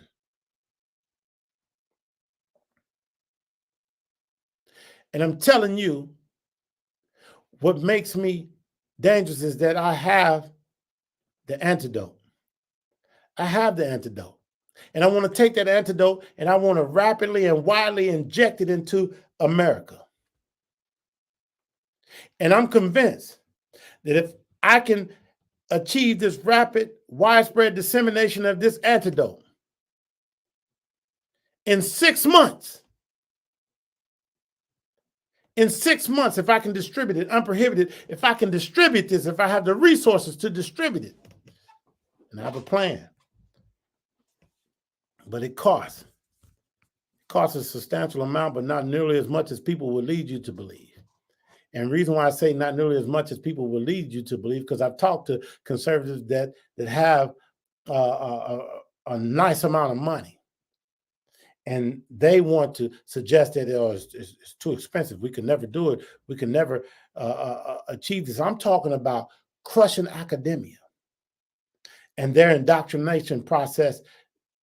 And I'm telling you, what makes me dangerous is that I have the antidote. I have the antidote. And I want to take that antidote and I want to rapidly and widely inject it into America. And I'm convinced that if I can achieve this rapid, widespread dissemination of this antidote in 6 months, if I can distribute it unprohibited, if I can distribute this, if I have the resources to distribute it, and I have a plan. But it costs. It costs a substantial amount, but not nearly as much as people would lead you to believe. And the reason why I say not nearly as much as people will lead you to believe, because I've talked to conservatives that have a nice amount of money, and they want to suggest that it's too expensive. We can never do it. We can never achieve this. I'm talking about crushing academia and their indoctrination process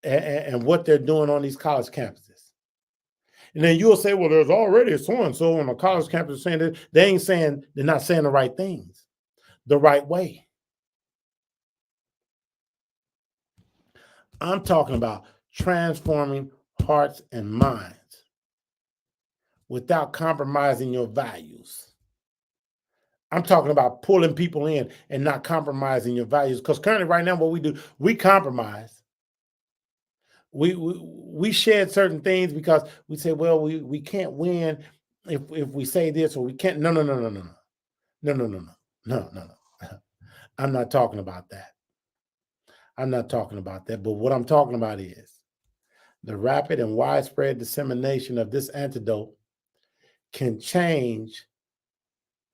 and what they're doing on these college campuses. And then you'll say, well, there's already so-and-so on a college campus saying that they're not saying the right things, the right way. I'm talking about transforming hearts and minds without compromising your values. I'm talking about pulling people in and not compromising your values. Because currently right now, what we do, we compromise. We shed certain things because we say, well, we can't win if we say this, or we can't. No. I'm not talking about that. I'm not talking about that. But what I'm talking about is the rapid and widespread dissemination of this antidote can change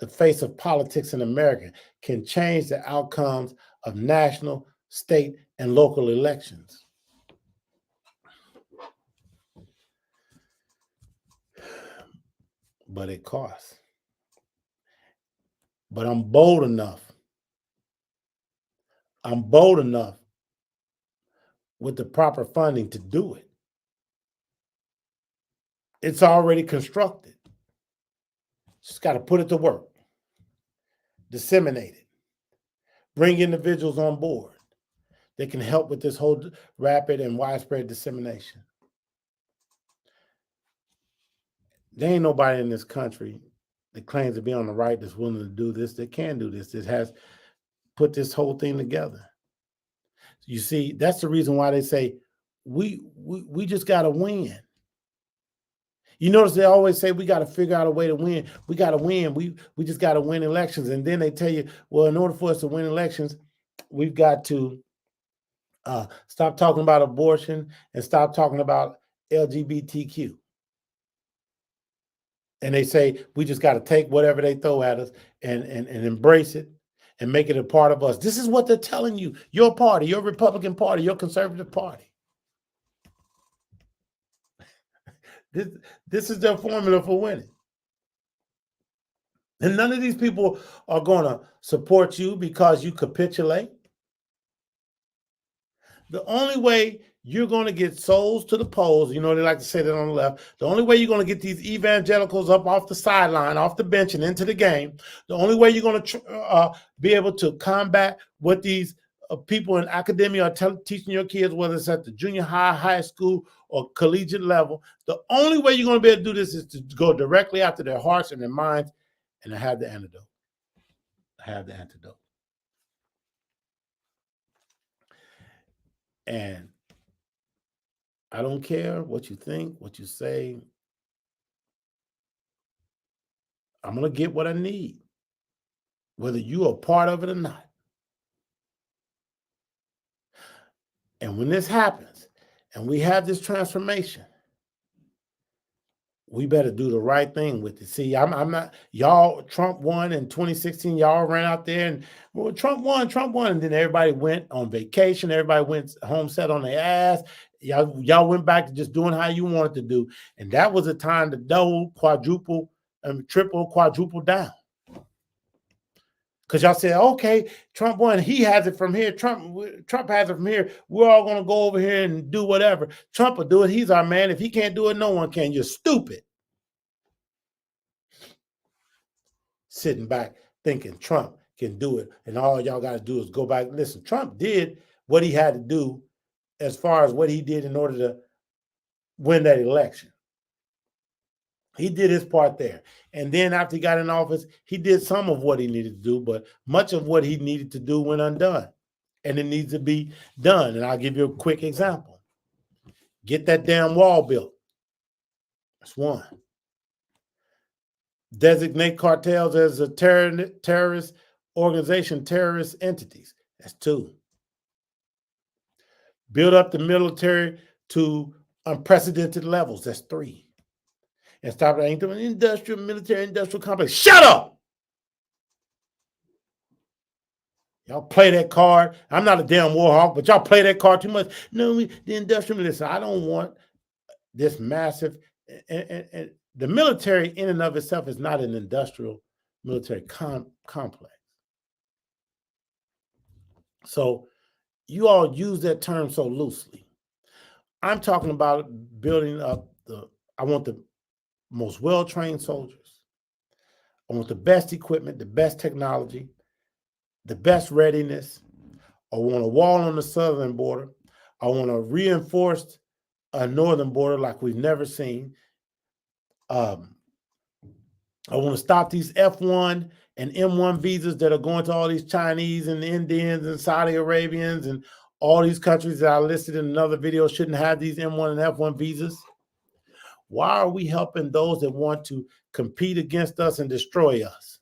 the face of politics in America, can change the outcomes of national, state, and local elections. But it costs. But I'm bold enough with the proper funding to do it. It's already constructed. Just got to put it to work, disseminate it, bring individuals on board that can help with this whole rapid and widespread dissemination. There ain't nobody in this country that claims to be on the right that's willing to do this, that can do this, that has put this whole thing together. You see, that's the reason why they say we just got to win. You notice they always say we got to figure out a way to win. We got to win. We just got to win elections. And then they tell you, well, in order for us to win elections, we've got to stop talking about abortion and stop talking about LGBTQ. And they say we just got to take whatever they throw at us and embrace it and make it a part of us. This is what they're telling you. Your party, your Republican Party, your conservative party. This is their formula for winning. And none of these people are going to support you because you capitulate. The only way you're going to get souls to the polls, you know, they like to say that on the left, the only way you're going to get these evangelicals up off the sideline, off the bench and into the game, the only way you're going to be able to combat what these people in academia are teaching your kids, whether it's at the junior high, high school, or collegiate level, the only way you're going to be able to do this is to go directly after their hearts and their minds, and I have the antidote. I have the antidote. And I don't care what you think, what you say. I'm going to get what I need, whether you are part of it or not. And when this happens and we have this transformation, we better do the right thing with it. See, I'm not, y'all, Trump won in 2016. Y'all ran out there and, well, Trump won. And then everybody went on vacation. Everybody went home set on their ass. Y'all went back to just doing how you wanted to do. And that was a time to double, quadruple, and triple, quadruple down. Because y'all said, okay, Trump won. He has it from here. Trump has it from here. We're all going to go over here and do whatever. Trump will do it. He's our man. If he can't do it, no one can. You're stupid. Sitting back thinking Trump can do it. And all y'all got to do is go back. Listen, Trump did what he had to do as far as what he did in order to win that election. He did his part there. And then after he got in office, he did some of what he needed to do, but much of what he needed to do went undone. And it needs to be done. And I'll give you a quick example. Get that damn wall built. That's one. Designate cartels as a terrorist organization, terrorist entities. That's two. Build up the military to unprecedented levels. That's three. And stop it. I ain't doing military industrial complex. Shut up! Y'all play that card. I'm not a damn war hawk, but y'all play that card too much. No, the industrial military. I don't want this massive. And the military in and of itself is not an industrial military complex. So you all use that term so loosely. I'm talking about building up I want the most well-trained soldiers. I want the best equipment, the best technology, the best readiness. I want a wall on the southern border. I want a reinforced northern border like we've never seen. I want to stop these F1 and M1 visas that are going to all these Chinese and Indians and Saudi Arabians and all these countries that I listed in another video shouldn't have these M1 and F1 visas. Why are we helping those that want to compete against us and destroy us?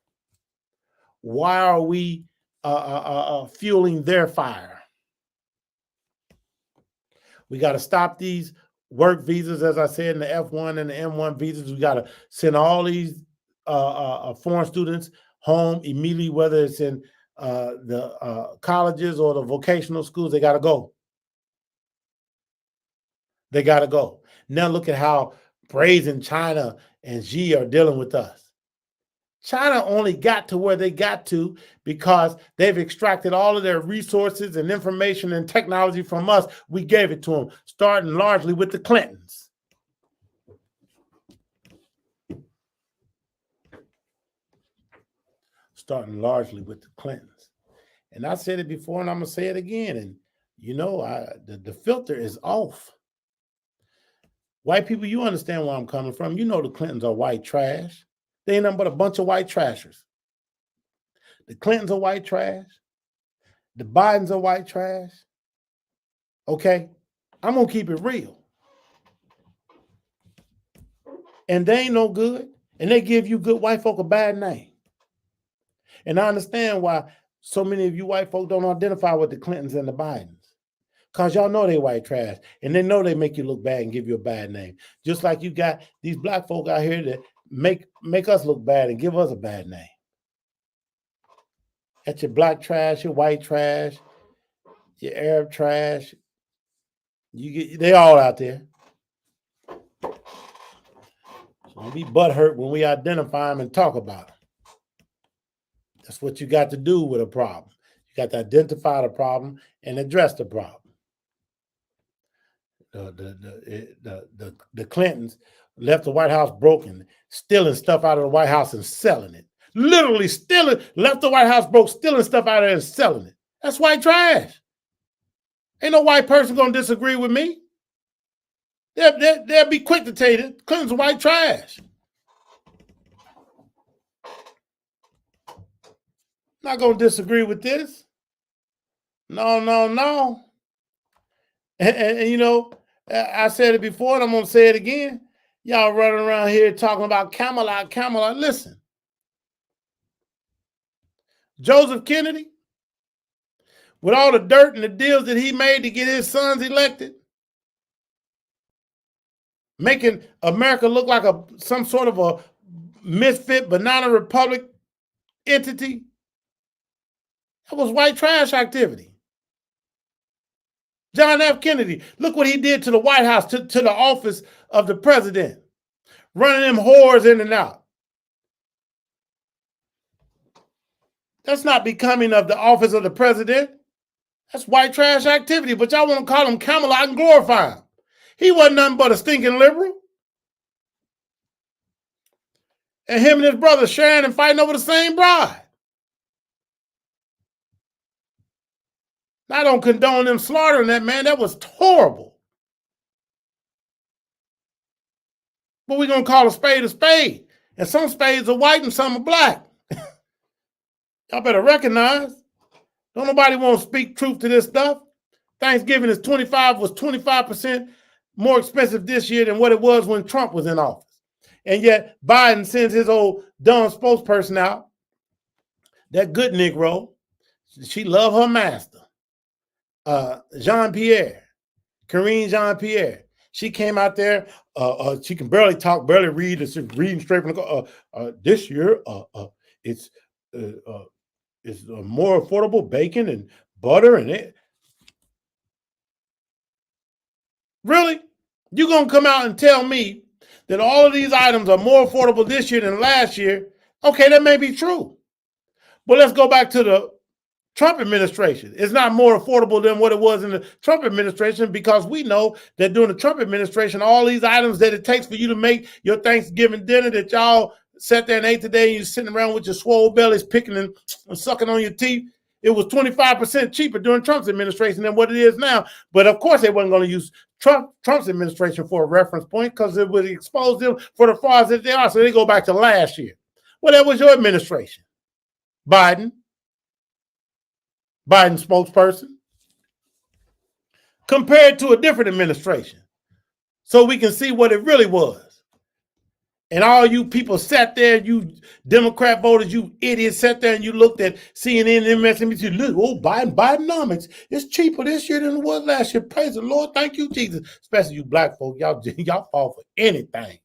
Why are we fueling their fire? We got to stop these work visas, as I said, in the F1 and the M1 visas. We got to send all these foreign students home immediately, whether it's in the colleges or the vocational schools. They got to go. They got to go. Now look at how brazen China and Xi are dealing with us. China only got to where they got to because they've extracted all of their resources and information and technology from us. We gave it to them, starting largely with the Clintons. Starting largely with the Clintons. And I said it before and I'm going to say it again. And, you know, the filter is off. White people, you understand where I'm coming from. You know the Clintons are white trash. They ain't nothing but a bunch of white trashers. The Clintons are white trash. The Bidens are white trash. Okay? I'm going to keep it real. And they ain't no good. And they give you good white folk a bad name. And I understand why so many of you white folk don't identify with the Clintons and the Bidens. Because y'all know they white trash. And they know they make you look bad and give you a bad name. Just like you got these black folk out here that make us look bad and give us a bad name. That's your black trash, your white trash, your Arab trash. They all out there. So don't be butthurt when we identify them and talk about them. That's what you got to do with a problem. You got to identify the problem and address the problem. The Clintons left the White House broken, stealing stuff out of the White House and selling it. Literally stealing, left the White House broke, stealing stuff out of there and selling it. That's white trash. Ain't no white person going to disagree with me. They'll be quick to tell you that Clintons are white trash. Not going to disagree with this. No. And you know, I said it before and I'm going to say it again. Y'all running around here talking about Camelot. Listen. Joseph Kennedy, with all the dirt and the deals that he made to get his sons elected, making America look like some sort of a misfit banana republic entity, that was white trash activity. John F. Kennedy, look what he did to the White House, to the office of the president, running them whores in and out. That's not becoming of the office of the president. That's white trash activity, but y'all want to call him Camelot and glorify him. He wasn't nothing but a stinking liberal. And him and his brother sharing and fighting over the same bride. I don't condone them slaughtering that man. That was horrible. But we're going to call a spade a spade. And some spades are white and some are black. Y'all better recognize. Don't nobody want to speak truth to this stuff. Thanksgiving was 25% more expensive this year than what it was when Trump was in office. And yet Biden sends his old dumb spokesperson out, that good Negro. She loved her master, Jean-Pierre, Karine Jean-Pierre. She came out there. She can barely talk, barely read. It's reading straight from the this year, it's more affordable bacon and butter and it. Really? You gonna come out and tell me that all of these items are more affordable this year than last year? Okay, that may be true. But let's go back to the Trump administration. It's not more affordable than what it was in the Trump administration, because we know that during the Trump administration, all these items that it takes for you to make your Thanksgiving dinner that y'all sat there and ate today, and you're sitting around with your swole bellies picking and sucking on your teeth, it was 25% cheaper during Trump's administration than what it is now. But of course, they wasn't going to use Trump's administration for a reference point because it would expose them for the frauds that they are. So they go back to last year. Well, that was your administration. Biden spokesperson, compared to a different administration, so we can see what it really was. And all you people sat there, you Democrat voters, you idiots, sat there and you looked at CNN and MSNBC. Look, oh, Bidenomics, it's cheaper this year than it was last year. Praise the Lord, thank you, Jesus. Especially you black folk, y'all fall for anything.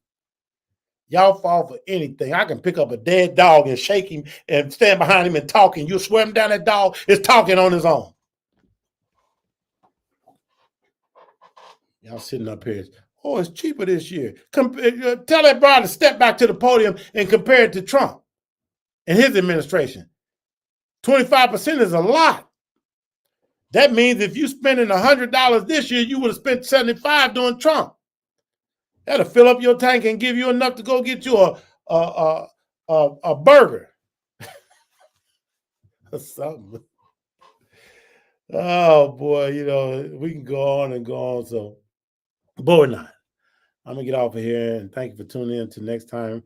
Y'all fall for anything. I can pick up a dead dog and shake him and stand behind him and talk, and you'll swear him down. That dog is talking on his own. Y'all sitting up here. Oh, it's cheaper this year. Tell that brother to step back to the podium and compare it to Trump and his administration. 25% is a lot. That means if you're spending $100 this year, you would have spent $75 during Trump. That'll fill up your tank and give you enough to go get you a burger. Or something. Oh boy, we can go on and go on. So, but we're not. I'm gonna get off of here, and thank you for tuning in. Until next time,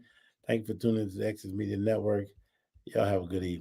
thank you for tuning in to the Access Media Network. Y'all have a good evening.